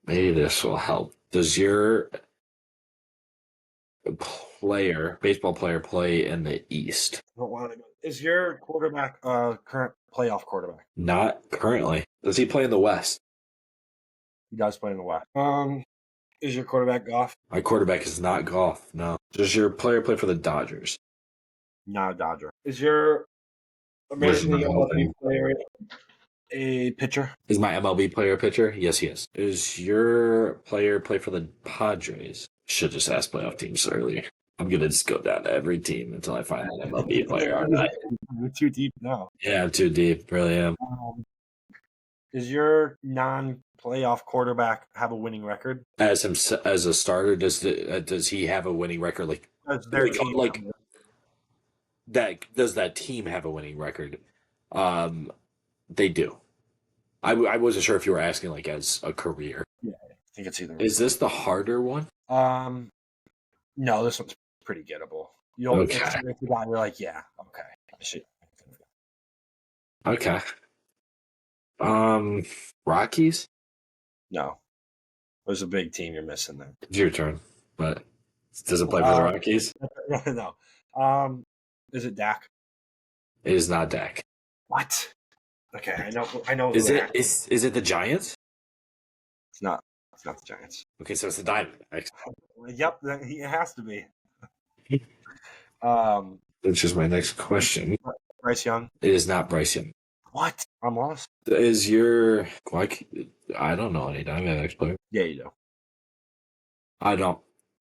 Maybe this will help. Does your baseball player, play in the East? I don't want to go. Is your quarterback current playoff quarterback? Not currently. Does he play in the West? He does play in the West. Is your quarterback Goff? My quarterback is not Golf. No. Does your player play for the Dodgers? Not a Dodger. Is your American League MLB player a pitcher? Is my MLB player a pitcher? Yes, he is. Is your player play for the Padres? Should just ask playoff teams earlier. I'm gonna just go down to every team until I find an MLB player. Aren't I? You're too deep now. Yeah, I'm too deep. Really am. Is your non-playoff quarterback have a winning record? As a starter, does he have a winning record? Does their team that? Does that team have a winning record? They do. I wasn't sure if you were asking like as a career. Yeah, I think it's either. Is this the harder one? No, this one's pretty gettable. You'll Okay. if you got, you're like, yeah, okay. Shit. Okay. Rockies? No. There's a big team you're missing there. It's your turn, but does it play for the Rockies? No. Is it Dak? It is not Dak. What? Okay, I know. Is it the Giants? It's not the Giants. Okay, so it's the Diamondbacks. Yep, it has to be. Which is my next question. Bryce Young. It is not Bryce Young. What? I'm lost. Is your I don't know any Diamondbacks player. Yeah, you do. I don't.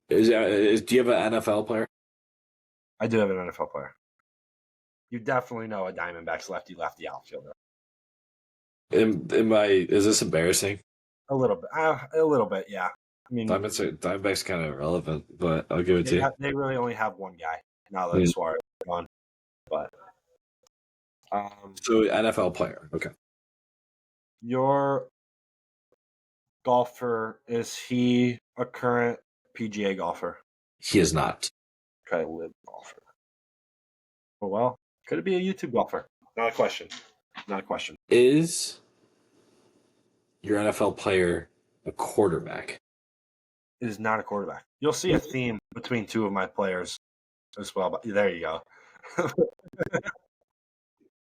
Do you have an NFL player? I do have an NFL player. You definitely know a Diamondbacks lefty outfielder. Is this embarrassing? A little bit, yeah. I mean, Diamondbacks kind of irrelevant, but I'll give it to you. They really only have one guy now that Suarez is gone. But so NFL player, okay. Your golfer, is he a current PGA golfer? He is not. Okay, live golfer. Oh, well, could it be a YouTube golfer? Not a question. Is your NFL player a quarterback? It is not a quarterback. You'll see a theme between two of my players as well. But there you go.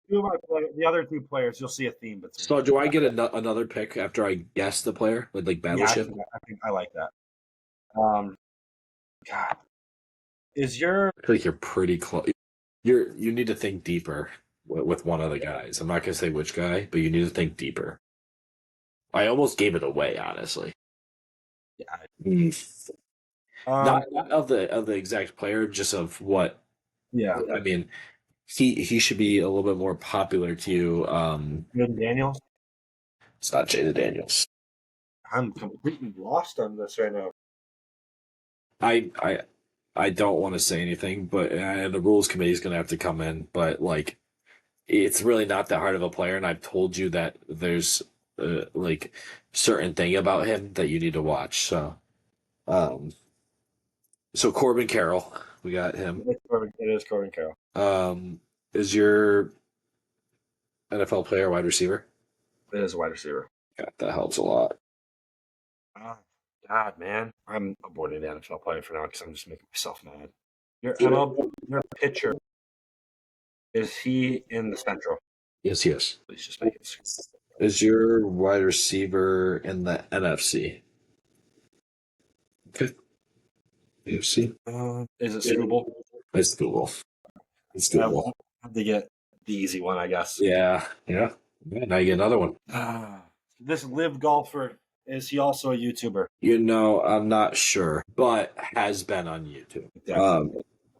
The other two players, you'll see a theme between. So, do I get another pick after I guess the player with like Battleship? Yeah, I think I like that. God, is your? I feel like you're pretty close. You need to think deeper with one of the guys. I'm not gonna say which guy, but you need to think deeper. I almost gave it away, honestly. Yeah. Not of the exact player, just of what. Yeah. I mean, he should be a little bit more popular to you. Jaden Daniels. It's not Jaden Daniels. I'm completely lost on this right now. I don't want to say anything, but the rules committee is going to have to come in. But like, it's really not that hard of a player, and I've told you that there's like certain thing about him that you need to watch. So, so Corbin Carroll. We got him. It is Corbin Carroll. Is your NFL player wide receiver? It is a wide receiver. God, that helps a lot. Oh, God, man. I'm avoiding the NFL player for now because I'm just making myself mad. Your MLB, your pitcher, is he in the Central? Yes, yes. Please just make it. Is your wide receiver in the NFC? Okay. NFC. Is it Scooble? It's Google. It's I Google. had to get the easy one, I guess. Yeah. Now you get another one. This live golfer, is he also a YouTuber? I'm not sure, but has been on YouTube.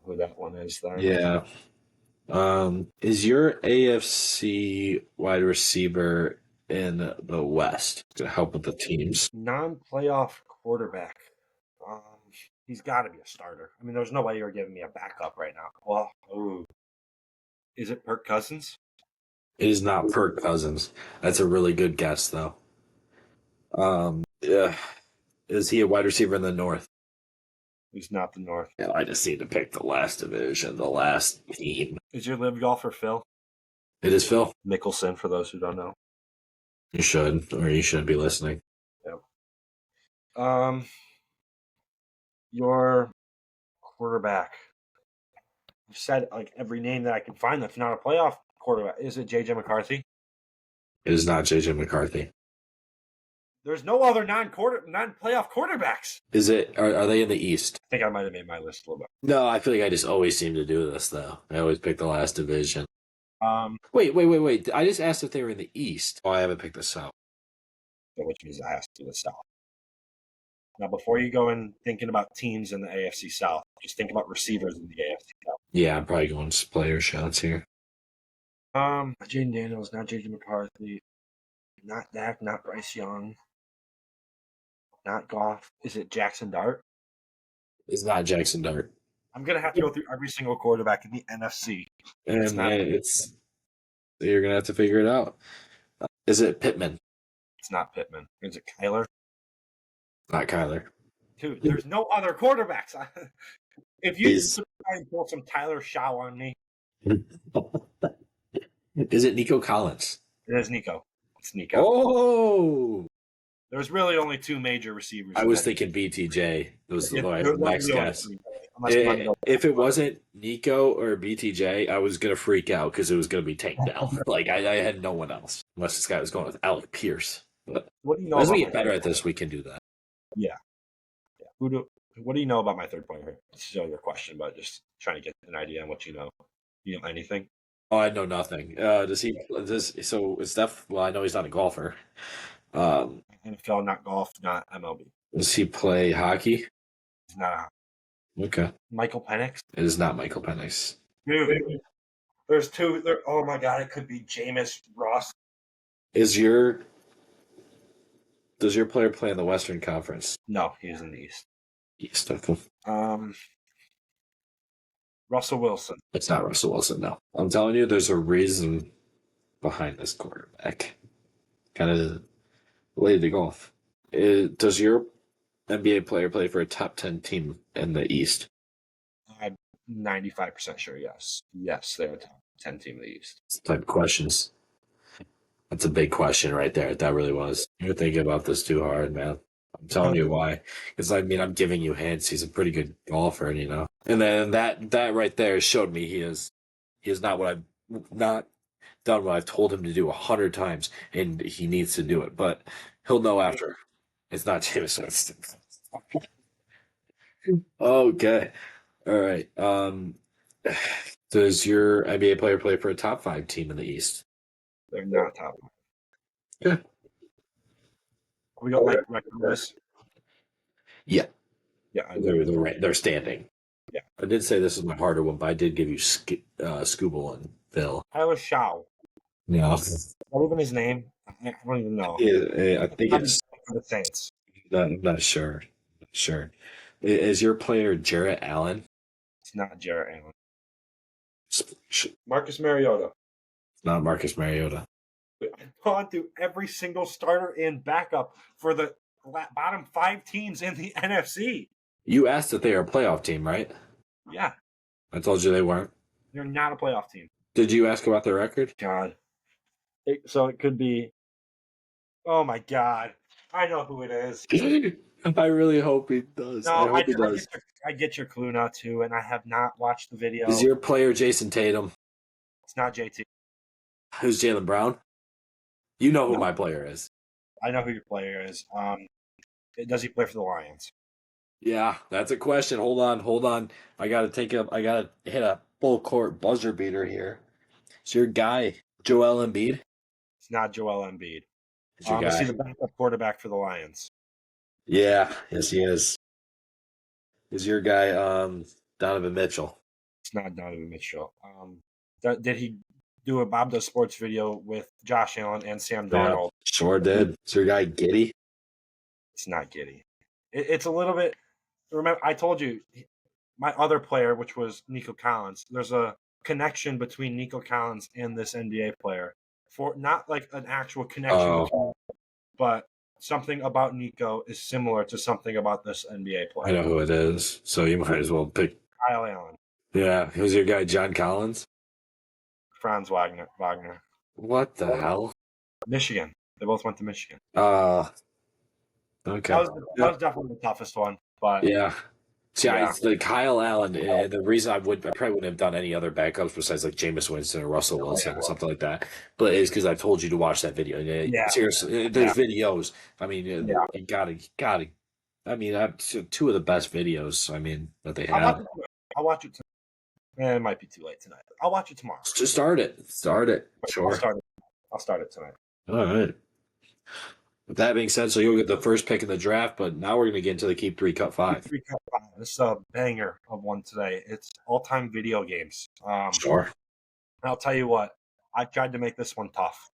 Who that one is there? Yeah. Is your AFC wide receiver in the West to help with the teams? Non-playoff quarterback. Um, he's got to be a starter. I mean, there's no way you're giving me a backup right now. Well, is it Kirk Cousins? It is not Kirk Cousins. That's a really good guess, though. Yeah. Is he a wide receiver in the North? He's not the North. Yeah, I just need to pick the last division, the last team. Is your live golfer Phil It is Phil. Mickelson? For those who don't know. You should, or you shouldn't be listening. Yep. Your quarterback. You said like every name that I can find that's not a playoff quarterback. Is it JJ McCarthy? It is not JJ McCarthy. There's no other non-playoff quarterbacks. Is it? Are they in the East? I think I might have made my list a little bit. No, I feel like I just always seem to do this though. I always pick the last division. Which Wait. I just asked if they were in the East. Oh, I haven't picked this out. means I have to do the South. Now, before you go in thinking about teams in the AFC South, just think about receivers in the AFC South. Yeah, I'm probably going player shots here. Jaden Daniels, not JJ McCarthy, not Dak, not Bryce Young, not Goff. Is it Jackson Dart? It's not Jackson Dart. I'm gonna have to go through every single quarterback in the NFC. And it's you're gonna have to figure it out. Is it Pittman? It's not Pittman. Is it Kyler? Not Kyler. Dude, there's no other quarterbacks. If you try and pull some Tyler Shaw on me, is it Nico Collins? it is Nico. It's Nico. Oh, there's really only two major receivers. I was thinking BTJ. It was the next guess. If If it wasn't Nico or BTJ, I was gonna freak out because it was gonna be Tank Dell. Like I had no one else unless this guy was going with Alec Pierce. But what do you know? As we get better at this, we can do that. Yeah. What do you know about my third player here? It's still your question, but just trying to get an idea on what you know. You know anything? Oh, I know nothing. Does he? So is Steph? Well, I know he's not a golfer. NFL, not golf, not MLB. Does he play hockey? He's not. Okay. Michael Penix. It is not Michael Penix. Dude, there's two. Oh my God, it could be Jameis Ross. Does your player play in the Western Conference? No, he's in the East. East, okay. Russell Wilson. It's not Russell Wilson, no. I'm telling you, there's a reason behind this quarterback. Kind of related to golf. Does your NBA player play for a top 10 team in the East? I'm 95% sure, yes. Yes, they're a top 10 team in the East. It's the type of questions. That's a big question right there. That really was. You're thinking about this too hard, man. I'm telling you why. Because I mean, I'm giving you hints. He's a pretty good golfer, you know. And then that right there showed me he is not not done what I've told him to do 100 times, and he needs to do it. But he'll know after. It's not Jameis Winston. Okay. All right. Does your NBA player play for a top 5 team in the East? They're not top 5. Okay. We got Mike Reckless. Yeah. Yeah, They're standing. Yeah. I did say this is my harder one, but I did give you Scooble and Phil. Tyler Shaw. No. Not even his name. I don't even know. I think it's for the Saints. I'm not sure. Sure. Is your player Jarrett Allen? It's not Jarrett Allen. It's Marcus Mariota. not Marcus Mariota. I've gone through every single starter and backup for the bottom 5 teams in the NFC. You asked if they are a playoff team, right? Yeah, I told you they weren't. they're not a playoff team. Did you ask about their record? God. So it could be. Oh my God, I know who it is. I really hope he does. I No, hope he does. I get your clue now too, and I have not watched the video. Is your player Jason Tatum? It's not JT. Who's Jaylen Brown? You know who No. my player is. I know who your player is. Does he play for the Lions? Yeah, that's a question. Hold on. I gotta hit a full court buzzer beater here. Is your guy Joel Embiid? It's not Joel Embiid. Is your Is he guy? the backup quarterback for the Lions? Yeah, yes he is. Is your guy Donovan Mitchell? It's not Donovan Mitchell. Did he do a Bob Does Sports video with Josh Allen and Sam Yeah, Darnold? sure did. Is your guy Giddy? It's not Giddy. It's a little bit. Remember, I told you my other player, which was Nico Collins. There's a connection between Nico Collins and this NBA player. For not like an actual connection, between, but something about Nico is similar to something about this NBA I player. know who it is, so you might as well pick. Kyle Allen, Yeah, who's your guy John Collins? Franz Wagner, What the hell? Michigan. They both went to Michigan. Okay. That was definitely the toughest one, but Yeah. See, Yeah. the Kyle Allen. The reason I probably wouldn't have done any other backups besides like Jameis Winston or Russell Wilson or something like that. But it's because I told you to watch that video. Yeah. Seriously, there's videos. I mean, Yeah. you gotta. I mean, I have two of the best videos. I mean, that they I'll have. watch it tonight. It might be too late tonight. I'll watch it tomorrow. Just start it. Start it. Sure. I'll start it tonight. All right. With that being said, so you'll get the first pick in the draft, but now we're going to get into the Keep 3 Cut 5. This is a banger of one today. It's all-time video games. Sure. I'll tell you what. I tried to make this one tough.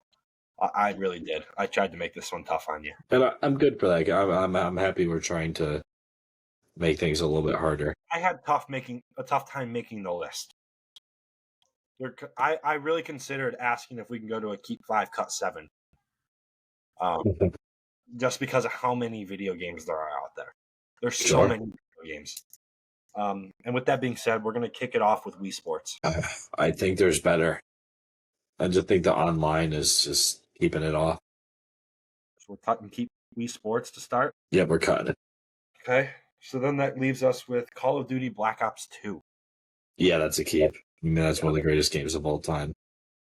I really did. I tried to make this one tough on you. And I'm good for that. I'm happy we're trying to make things a little bit harder. I had a tough time making the list. I really considered asking if we can go to a Keep 5 Cut 7. Just because of how many video games there are out there. There's so many video games. And with that being said, we're going to kick it off with Wii Sports. I think there's better. I just think the online is just keeping it off. So we're cutting Keep Wii Sports to start. Yeah, we're cutting it. Okay. So then that leaves us with Call of Duty Black Ops 2. Yeah, that's a keep. I mean, that's one of the greatest games of all time.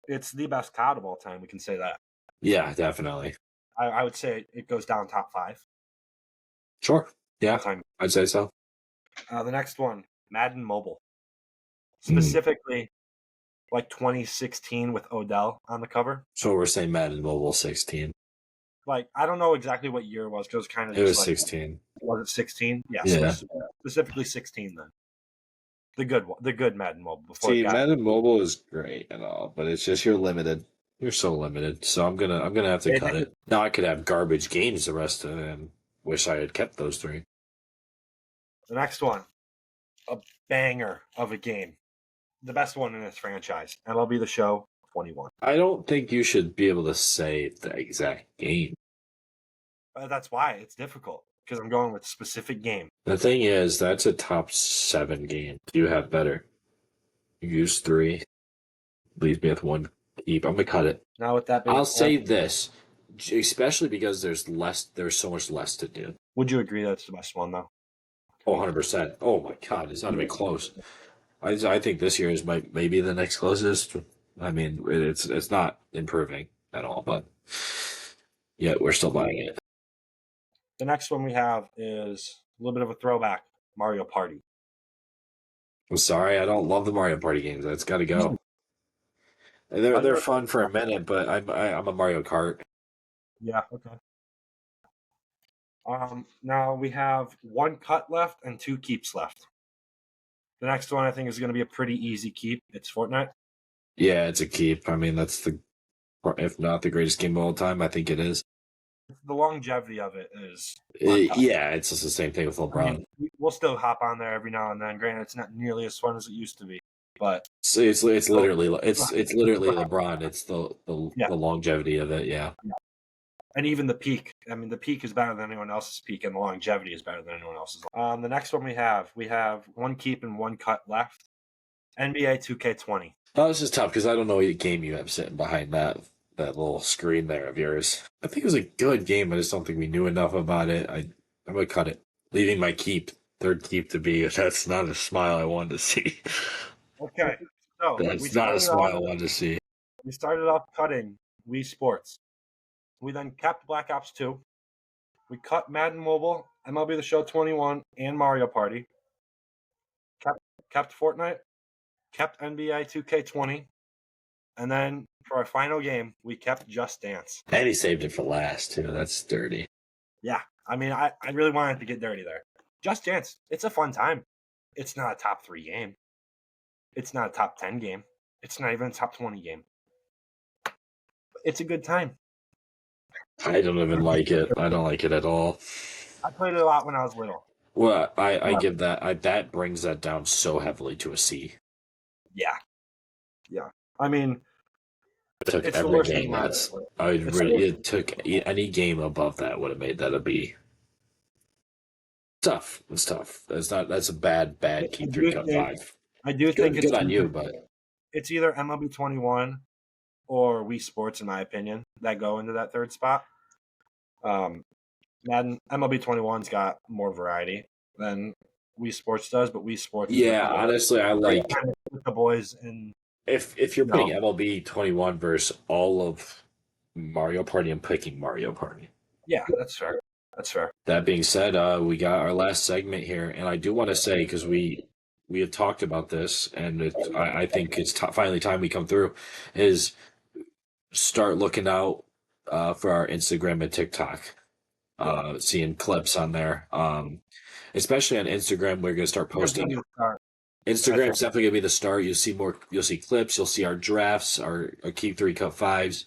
It's the best COD of all time. We can say that. Yeah, definitely. I would say it goes down top 5. Sure. Yeah, Time. I'd say so. The next one, Madden Mobile. Specifically, like 2016 with Odell on the cover. So we're saying Madden Mobile 16. Like, I don't know exactly what year it was, because it was kind of It was like, 16. Was it 16? Yeah. Yeah. Specifically 16 then. The good Madden Mobile. Before See, Madden Mobile is great and all, but it's just you're limited. You're so limited. So I'm gonna have to cut it. Now I could have garbage games the rest of them. Wish I had kept those 3. The next one, a banger of a game. The best one in this franchise. MLB The Show 21. I don't think you should be able to say the exact game. That's why it's difficult, because I'm going with specific game. The thing is, that's a top 7 game. You have better. You use 3. Leaves me with 1 keep. I'm gonna cut it. Now with that, I'll say this, especially because there's so much less to do. Would you agree that's the best one though? Oh, 100%. Oh my God, it's not even close. I think this year is maybe the next closest. I mean, it's not improving at all, but yeah, we're still buying it. The next one we have is a little bit of a throwback, Mario Party. I'm sorry, I don't love the Mario Party games. That's got to go. They're fun for a minute, but I'm a Mario Kart. Yeah. Okay. Now we have 1 cut left and 2 keeps left. The next one I think is going to be a pretty easy keep. It's Fortnite. Yeah, it's a keep. I mean, that's if not the greatest game of all time, I think it is. The longevity of it is. Yeah, it's just the same thing with LeBron. I mean, we'll still hop on there every now and then. Granted, it's not nearly as fun as it used to be, but it's literally LeBron. It's the longevity of it. Yeah. And even the peak I mean, the peak is better than anyone else's peak, and the longevity is better than anyone else's. The next one we have one keep and one cut left. NBA 2K20. Oh, this is tough because I don't know what game you have sitting behind that little screen there of yours. I think it was a good game. I just don't think we knew enough about it. I'm gonna cut it, leaving my third keep to be. That's not a smile I wanted to see. Okay, so That's not a smile I wanted to see. we started off cutting Wii Sports. We then kept Black Ops 2. We cut Madden Mobile, MLB The Show 21, and Mario Party. Kept Fortnite. Kept NBA 2K20. And then for our final game, we kept Just Dance. And he saved it for last too. That's dirty. Yeah, I mean, I really wanted to get dirty there. Just Dance, it's a fun time. It's not a top 3 game. It's not a top 10 game. It's not even a top 20 game. It's a good time. I don't even like it. I don't like it at all. I played it a lot when I was little. Well, I give that. That brings that down so heavily to a C. Yeah. I mean, It took it's the every worst game. game That's ever. it took any game above that would have made that a B. Tough. It's tough. That's a bad keep 3 cut 5. I do think Good on you, but it's either MLB 21 or Wii Sports, in my opinion, that go into that third spot. Madden MLB 21's got more variety than Wii Sports does, but Wii Sports. yeah, honestly, I like with the boys and if you're putting MLB 21 versus all of Mario Party, I'm picking Mario Party. Yeah, that's fair. That being said, we got our last segment here, and I do want to say because we had talked about this, and I think it's finally time we come through, is start looking out for our Instagram and TikTok, seeing clips on there. Especially on Instagram, we're gonna start posting. Instagram's definitely gonna be the start. You'll see clips. You'll see our drafts, our keep 3 cut 5s.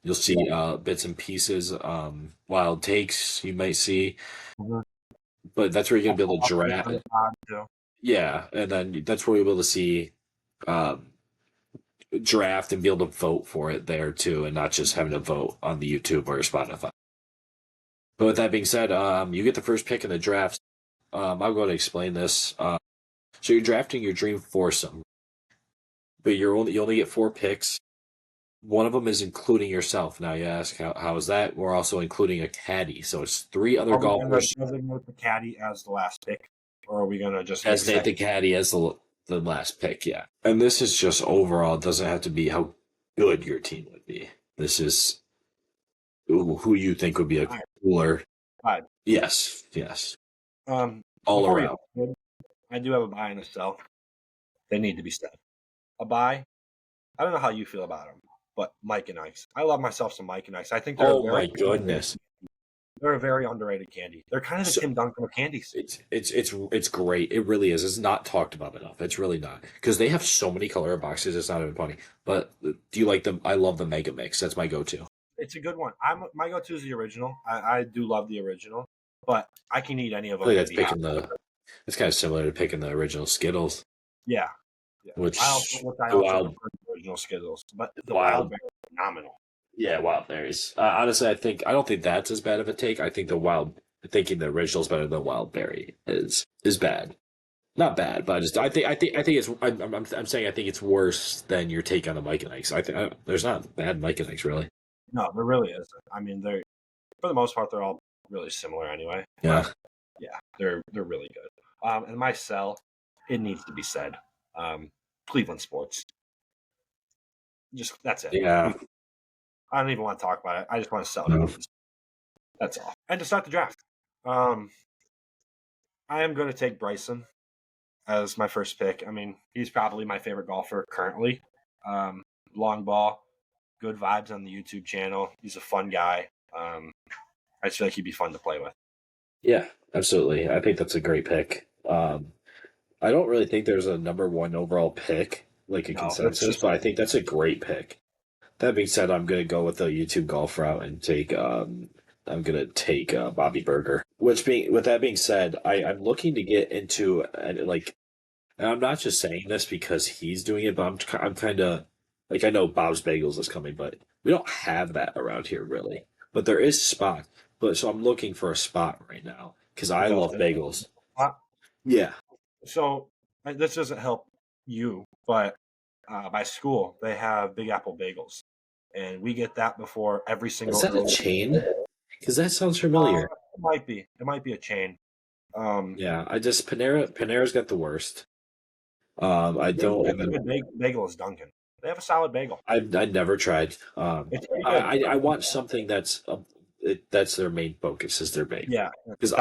You'll see bits and pieces, wild takes you might see, but that's where you're gonna be able to draft. Yeah, and then that's where you'll be able to see draft and be able to vote for it there too, and not just having to vote on the YouTube or Spotify. But with that being said, you get the first pick in the draft. I'm going to explain this. So you're drafting your dream foursome, but you only get 4 picks. One of them is including yourself. Now you ask, how is that? We're also including a caddy, so it's 3 other golfers. Are we going to designate the caddy as the last pick, or are we going to just designate the caddy as the last pick? Yeah, and this is just overall. It doesn't have to be how good your team would be. This is who you think would be a cooler. Yes. All around. I do have a buy and a sell. They need to be said. A buy. I don't know how you feel about them, but Mike and Ice. I love myself some Mike and Ice. I think they're my goodness. They're a very underrated candy. They're kind of the Tim Duncan of candies. It's great. It really is. It's not talked about enough. It's really not, because they have so many color boxes. It's not even funny. But do you like them? I love the Mega Mix. That's my go-to. It's a good one. My go-to is the original. I do love the original, but I can eat any of them. I think it's kind of similar to picking the original Skittles. Yeah. Which I also prefer the original Skittles, but the wild berries are phenomenal. Yeah, wild berries. Honestly, I don't think that's as bad of a take. I think thinking the original is better than wild berry is bad. Not bad, but I think it's. I'm saying I think it's worse than your take on the Mike and Ike's. I think there's not bad Mike and Ike's really. No, there really isn't. I mean, they're for the most part they're all really similar anyway. Yeah. But, yeah, they're really good. And my sell, it needs to be said. Cleveland sports. Just that's it. Yeah. I don't even want to talk about it. I just want to sell it. No. That's all. And to start the draft, I am going to take Bryson as my first pick. I mean, he's probably my favorite golfer currently. Long ball, good vibes on the YouTube channel. He's a fun guy. I just feel like he'd be fun to play with. Yeah, absolutely. I think that's a great pick. I don't really think there's a number 1 overall pick, like a consensus, but I think that's a great pick. That being said, I'm going to go with the YouTube golf route and take Bobby Berger. With that being said, I'm looking to get into and I'm not just saying this because he's doing it, but I'm kind of I know Bob's Bagels is coming, but we don't have that around here really. But there is spot. but so I'm looking for a spot right now because I Go love to- bagels. Uh, Yeah. So this doesn't help you, but my school they have Big Apple bagels, and we get that before every Is single. that a early- chain? Because that sounds familiar. It might be. It might be a chain. Yeah, I just Panera's got the worst. I The don't. only good bagel is Dunkin'. They have a solid bagel. I never tried. It's pretty good. I want something that's their main focus is their bagel. Yeah, Because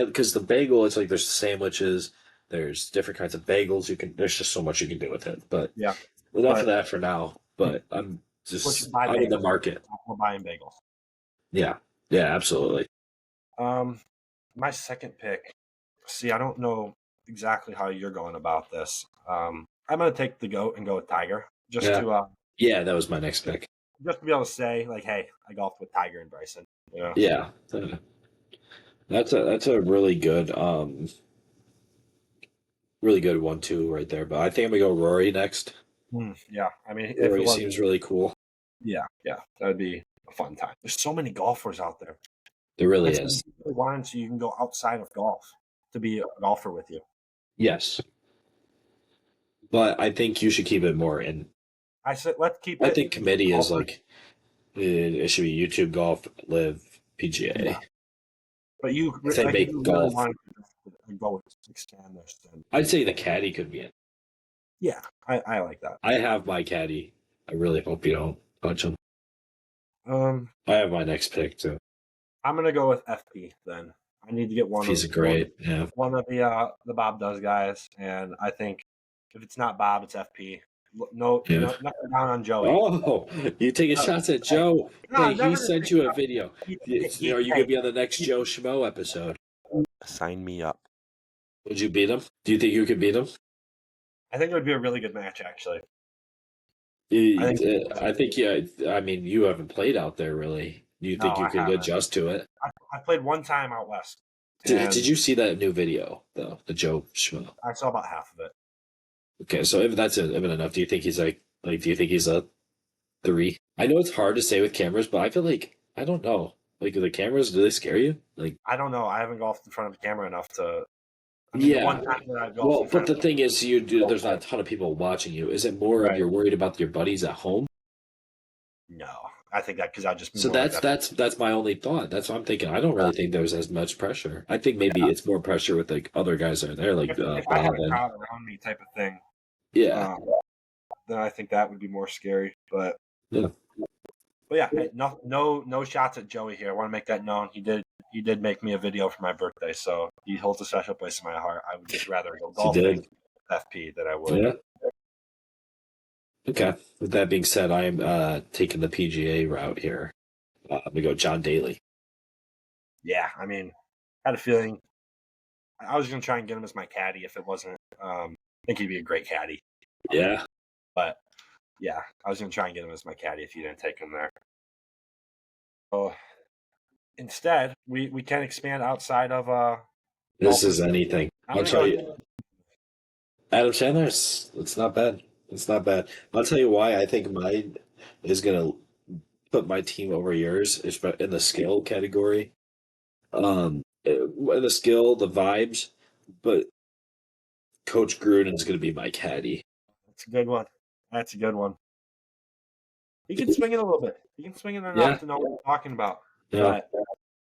because the bagel, it's like there's sandwiches, there's different kinds of bagels. There's just so much you can do with it. But yeah. enough But of that for now. But I'm in the market. We're buying bagels. Yeah, yeah, absolutely. My second pick. See, I don't know exactly how you're going about this. I'm gonna take the goat and go with Tiger, just Yeah. to Yeah, that was my next pick. just to be able to say like, hey, I golfed with Tiger and Bryson. Yeah. Yeah, that's a really good one too right there. But I think I'm gonna go Rory next. Yeah. I mean, if it Rory was, seems really cool. yeah, that'd be a fun time. There's so many golfers out there. There really It's is. one so you can go outside of golf to be a golfer with you. Yes, but I think you should keep it more in. I said, let's keep I it. think committee is golfer. like it should be YouTube Golf, Live, PGA. Yeah. But you, I think make you golf. really want to go expand this. Then. I'd say the caddy could be in. Yeah, I like that. I have my caddy. I really hope you don't touch him. I have my next pick too. I'm gonna go with FP then. I need to get one. He's one of the Bob Does guys, and I think if it's not Bob, it's FP. No, nothing down on Joey. Oh, you taking shots at Joe? No, Hey, he sent you a video. Are you gonna be on the next Joe Schmo episode? Sign me up. Would you beat him? Do you think you could beat him? I think it would be a really good match, actually. I think yeah. I mean, you haven't played out there really. Do you think No, you I could haven't. adjust to it? I played one time out west. Did you see that new video though? The Joe Schmo. I saw about half of it. Okay, so if that's even enough, do you think he's like do you think he's a 3? I know it's hard to say with cameras, but I feel like I don't know. Like the cameras, do they scare you? Like I don't know. I haven't golfed in front of the camera enough to. yeah. One time that I've golfed Well, in front but the of thing is, there's not a ton of people watching you. Is it more of Right. you're worried about your buddies at home? No, I think that because I just. So that's my only thought. That's what I'm thinking. I don't really think there's as much pressure. I think maybe it's more pressure with like other guys that are there, like if I had Bob a and crowd around me type of thing, yeah. then I think that would be more scary. But Yeah. But yeah, hey, no shots at Joey here. I want to make that known. He did make me a video for my birthday, so he holds a special place in my heart. I would just rather go golfing with FP than I would. Yeah. Okay. With that being said, I am taking the PGA route here. I'm gonna go John Daly. Yeah, I mean, I had a feeling I was gonna try and get him as my caddy if it wasn't. I think he'd be a great caddy. Yeah. But yeah, I was gonna try and get him as my caddy if you didn't take him there. So instead, we can expand outside of This is anything. I'm I'll gonna tell go- you. Adam Sandler, it's not bad. It's not bad. I'll tell you why I think mine is gonna put my team over yours, in the skill category. The skill, the vibes, but Coach Gruden's gonna be my caddy. That's a good one. That's a good one. He can swing it a little bit. He can swing it enough Yeah. to know what we're talking about. Yeah, But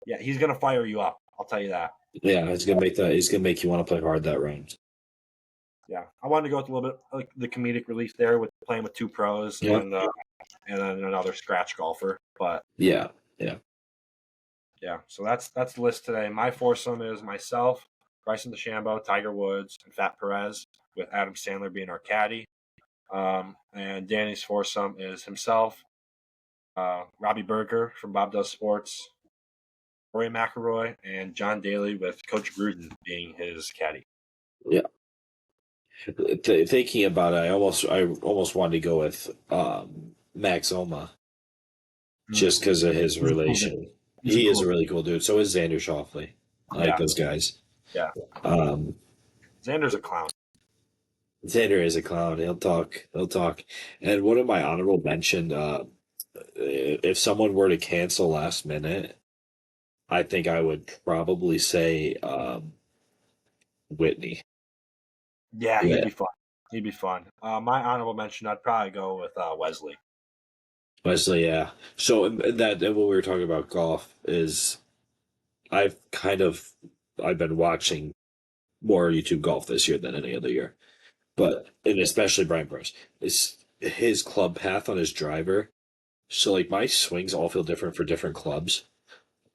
yeah, he's gonna fire you up. I'll tell you that. yeah, he's gonna make that. He's gonna make you want to play hard that round. Yeah, I wanted to go with a little bit like the comedic relief there with playing with two pros Yeah. and then another scratch golfer. But Yeah, yeah, so that's the list today. My foursome is myself, Bryson DeChambeau, Tiger Woods, and Fat Perez, with Adam Sandler being our caddy. And Danny's foursome is himself, Robbie Berger from Bob Does Sports, Rory McIlroy, and John Daly, with Coach Gruden being his caddy. Thinking about it, I almost wanted to go with Max Oma, just because of his relation. He is a really cool dude. So is Xander Schauffele. I like those guys. Yeah. Xander's a clown. Xander is a clown. He'll talk. And one of my honorable mention, if someone were to cancel last minute, I think I would probably say Whitney. Yeah, he'd Yeah, be fun. He'd be fun. My honorable mention, I'd probably go with Wesley. Wesley. Yeah. So that and what we were talking about golf is I've kind of I've been watching more YouTube golf this year than any other year, but and especially Brian Burns is his club path on his driver. So like my swings all feel different for different clubs.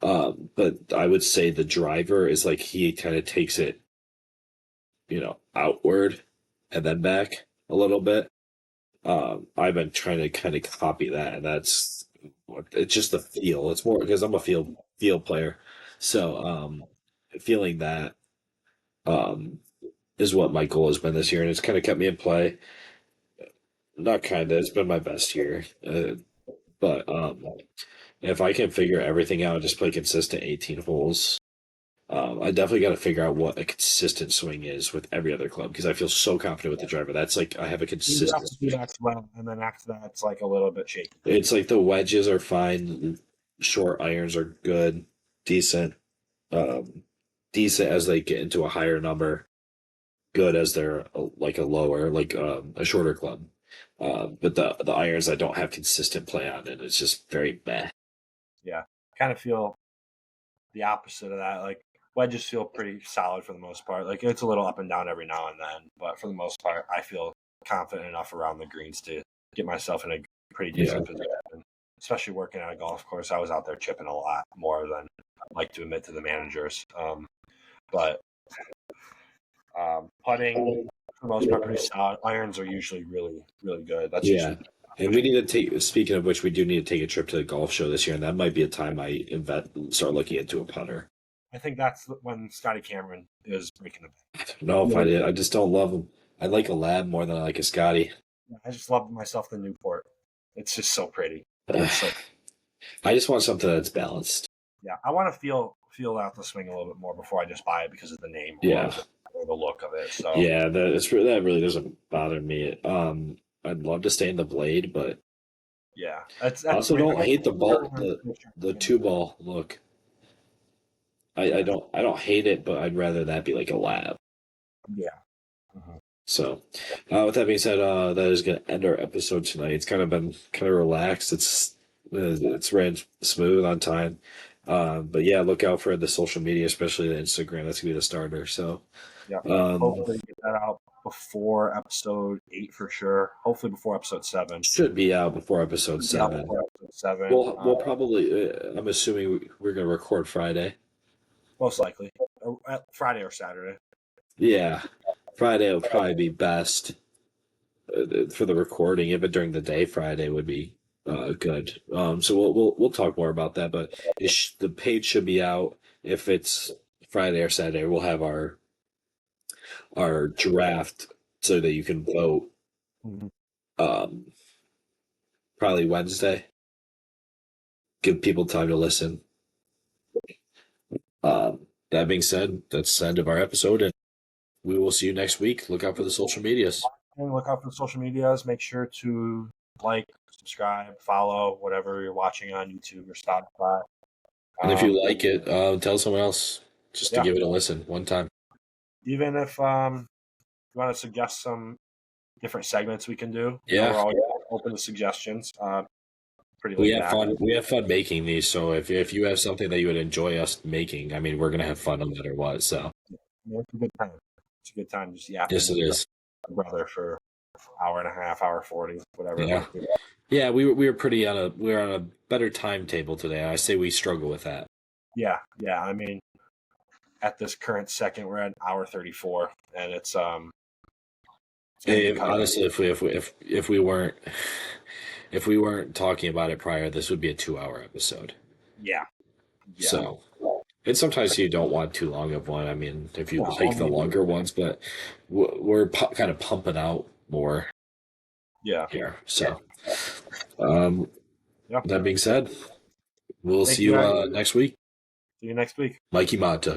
But I would say the driver is like he kind of takes it, outward and then back a little bit. I've been trying to kind of copy that, and it's just the feel. It's more because I'm a field player, so feeling that um is what my goal has been this year, and it's kind of kept me in play. Not kind of, it's been my best year, but if I can figure everything out, just play consistent 18 holes. I definitely got to figure out what a consistent swing is with every other club because I feel so confident with the driver. That's like I have a You have consistent to do swing. that well, and then after that, it's like a little bit shaky. It's like the wedges are fine, short irons are good, decent, um, decent as they get into a higher number, good as they're like a lower, like a shorter club. But the irons I don't have consistent play on, and it's just very bad. Yeah, kind of feel the opposite of that. Like wedges feel pretty solid for the most part. Like it's a little up and down every now and then, but for the most part, I feel confident enough around the greens to get myself in a pretty Yeah, decent position. Especially working at a golf course, I was out there chipping a lot more than I like to admit to the managers. But putting for the most part pretty solid. Irons are usually really really good. That's yeah. usually And we need to take. Speaking of which, we do need to take a trip to the golf show this year, and that might be a time I start looking into a putter. I think that's when Scotty Cameron is breaking the bank. I don't know if I did. I just don't love him. I like a lab more than I like a Scotty. I just love myself the Newport. It's just so pretty. It's so I just want something that's balanced. yeah. I want to feel out the swing a little bit more before I just buy it because of the name Yeah, or the look of it. So yeah. That really doesn't bother me. I'd love to stay in the blade, but yeah, I that's also weird. don't hate the ball, the two ball look. I Yeah, don't hate it, but I'd rather that be like a lab. yeah. Mhm. So, with that being said, that is going to end our episode tonight. It's kind of been kind of relaxed. It's ran smooth on time. But yeah, look out for the social media, especially the Instagram. That's gonna be the starter. So, Yeah. um, Hopefully get that out before episode 8 for sure. Hopefully before episode 7. should be out before episode Should be out 7. before episode 7. We'll probably. I'm assuming we're gonna record Friday. Most likely Friday or Saturday. Yeah, Friday will probably be best for the recording. Even during the day, Friday would be good. So we'll talk more about that. But the page should be out if it's Friday or Saturday. We'll have our draft so that you can vote. Mhm. Um, Probably Wednesday. Give people time to listen. That being said, that's the end of our episode, and we will see you next week. Look out for the social medias. And look out for the social medias. Make sure to like, subscribe, follow whatever you're watching on YouTube or Spotify. And if you like it, tell someone else just to Yeah. give it a listen one time. Even if you want to suggest some different segments we can do, Yeah. we're always open to suggestions. Pretty We laid have back. fun. We have fun making these. So if you have something that you would enjoy us making, I mean, we're gonna have fun no matter what. So It's a good time. It's a good time just yapping yes, it with is. my brother for hour and a half, hour 40, whatever. Yeah. Yeah, we were pretty we were on a better timetable today. I say we struggle with that. Yeah. I mean, at this current second, we're at hour 34, and it's gonna be cut. Honestly, if we weren't if we weren't talking about it prior, this would be a 2 hour episode. Yeah. So, and sometimes you don't want too long of one. I mean, if you Well, like the longer ones, but we're kind of pumping out more yeah. here. So, um, Yeah. that being said, we'll Thank see you, you guys. next week. See you next week. Mikey Mata.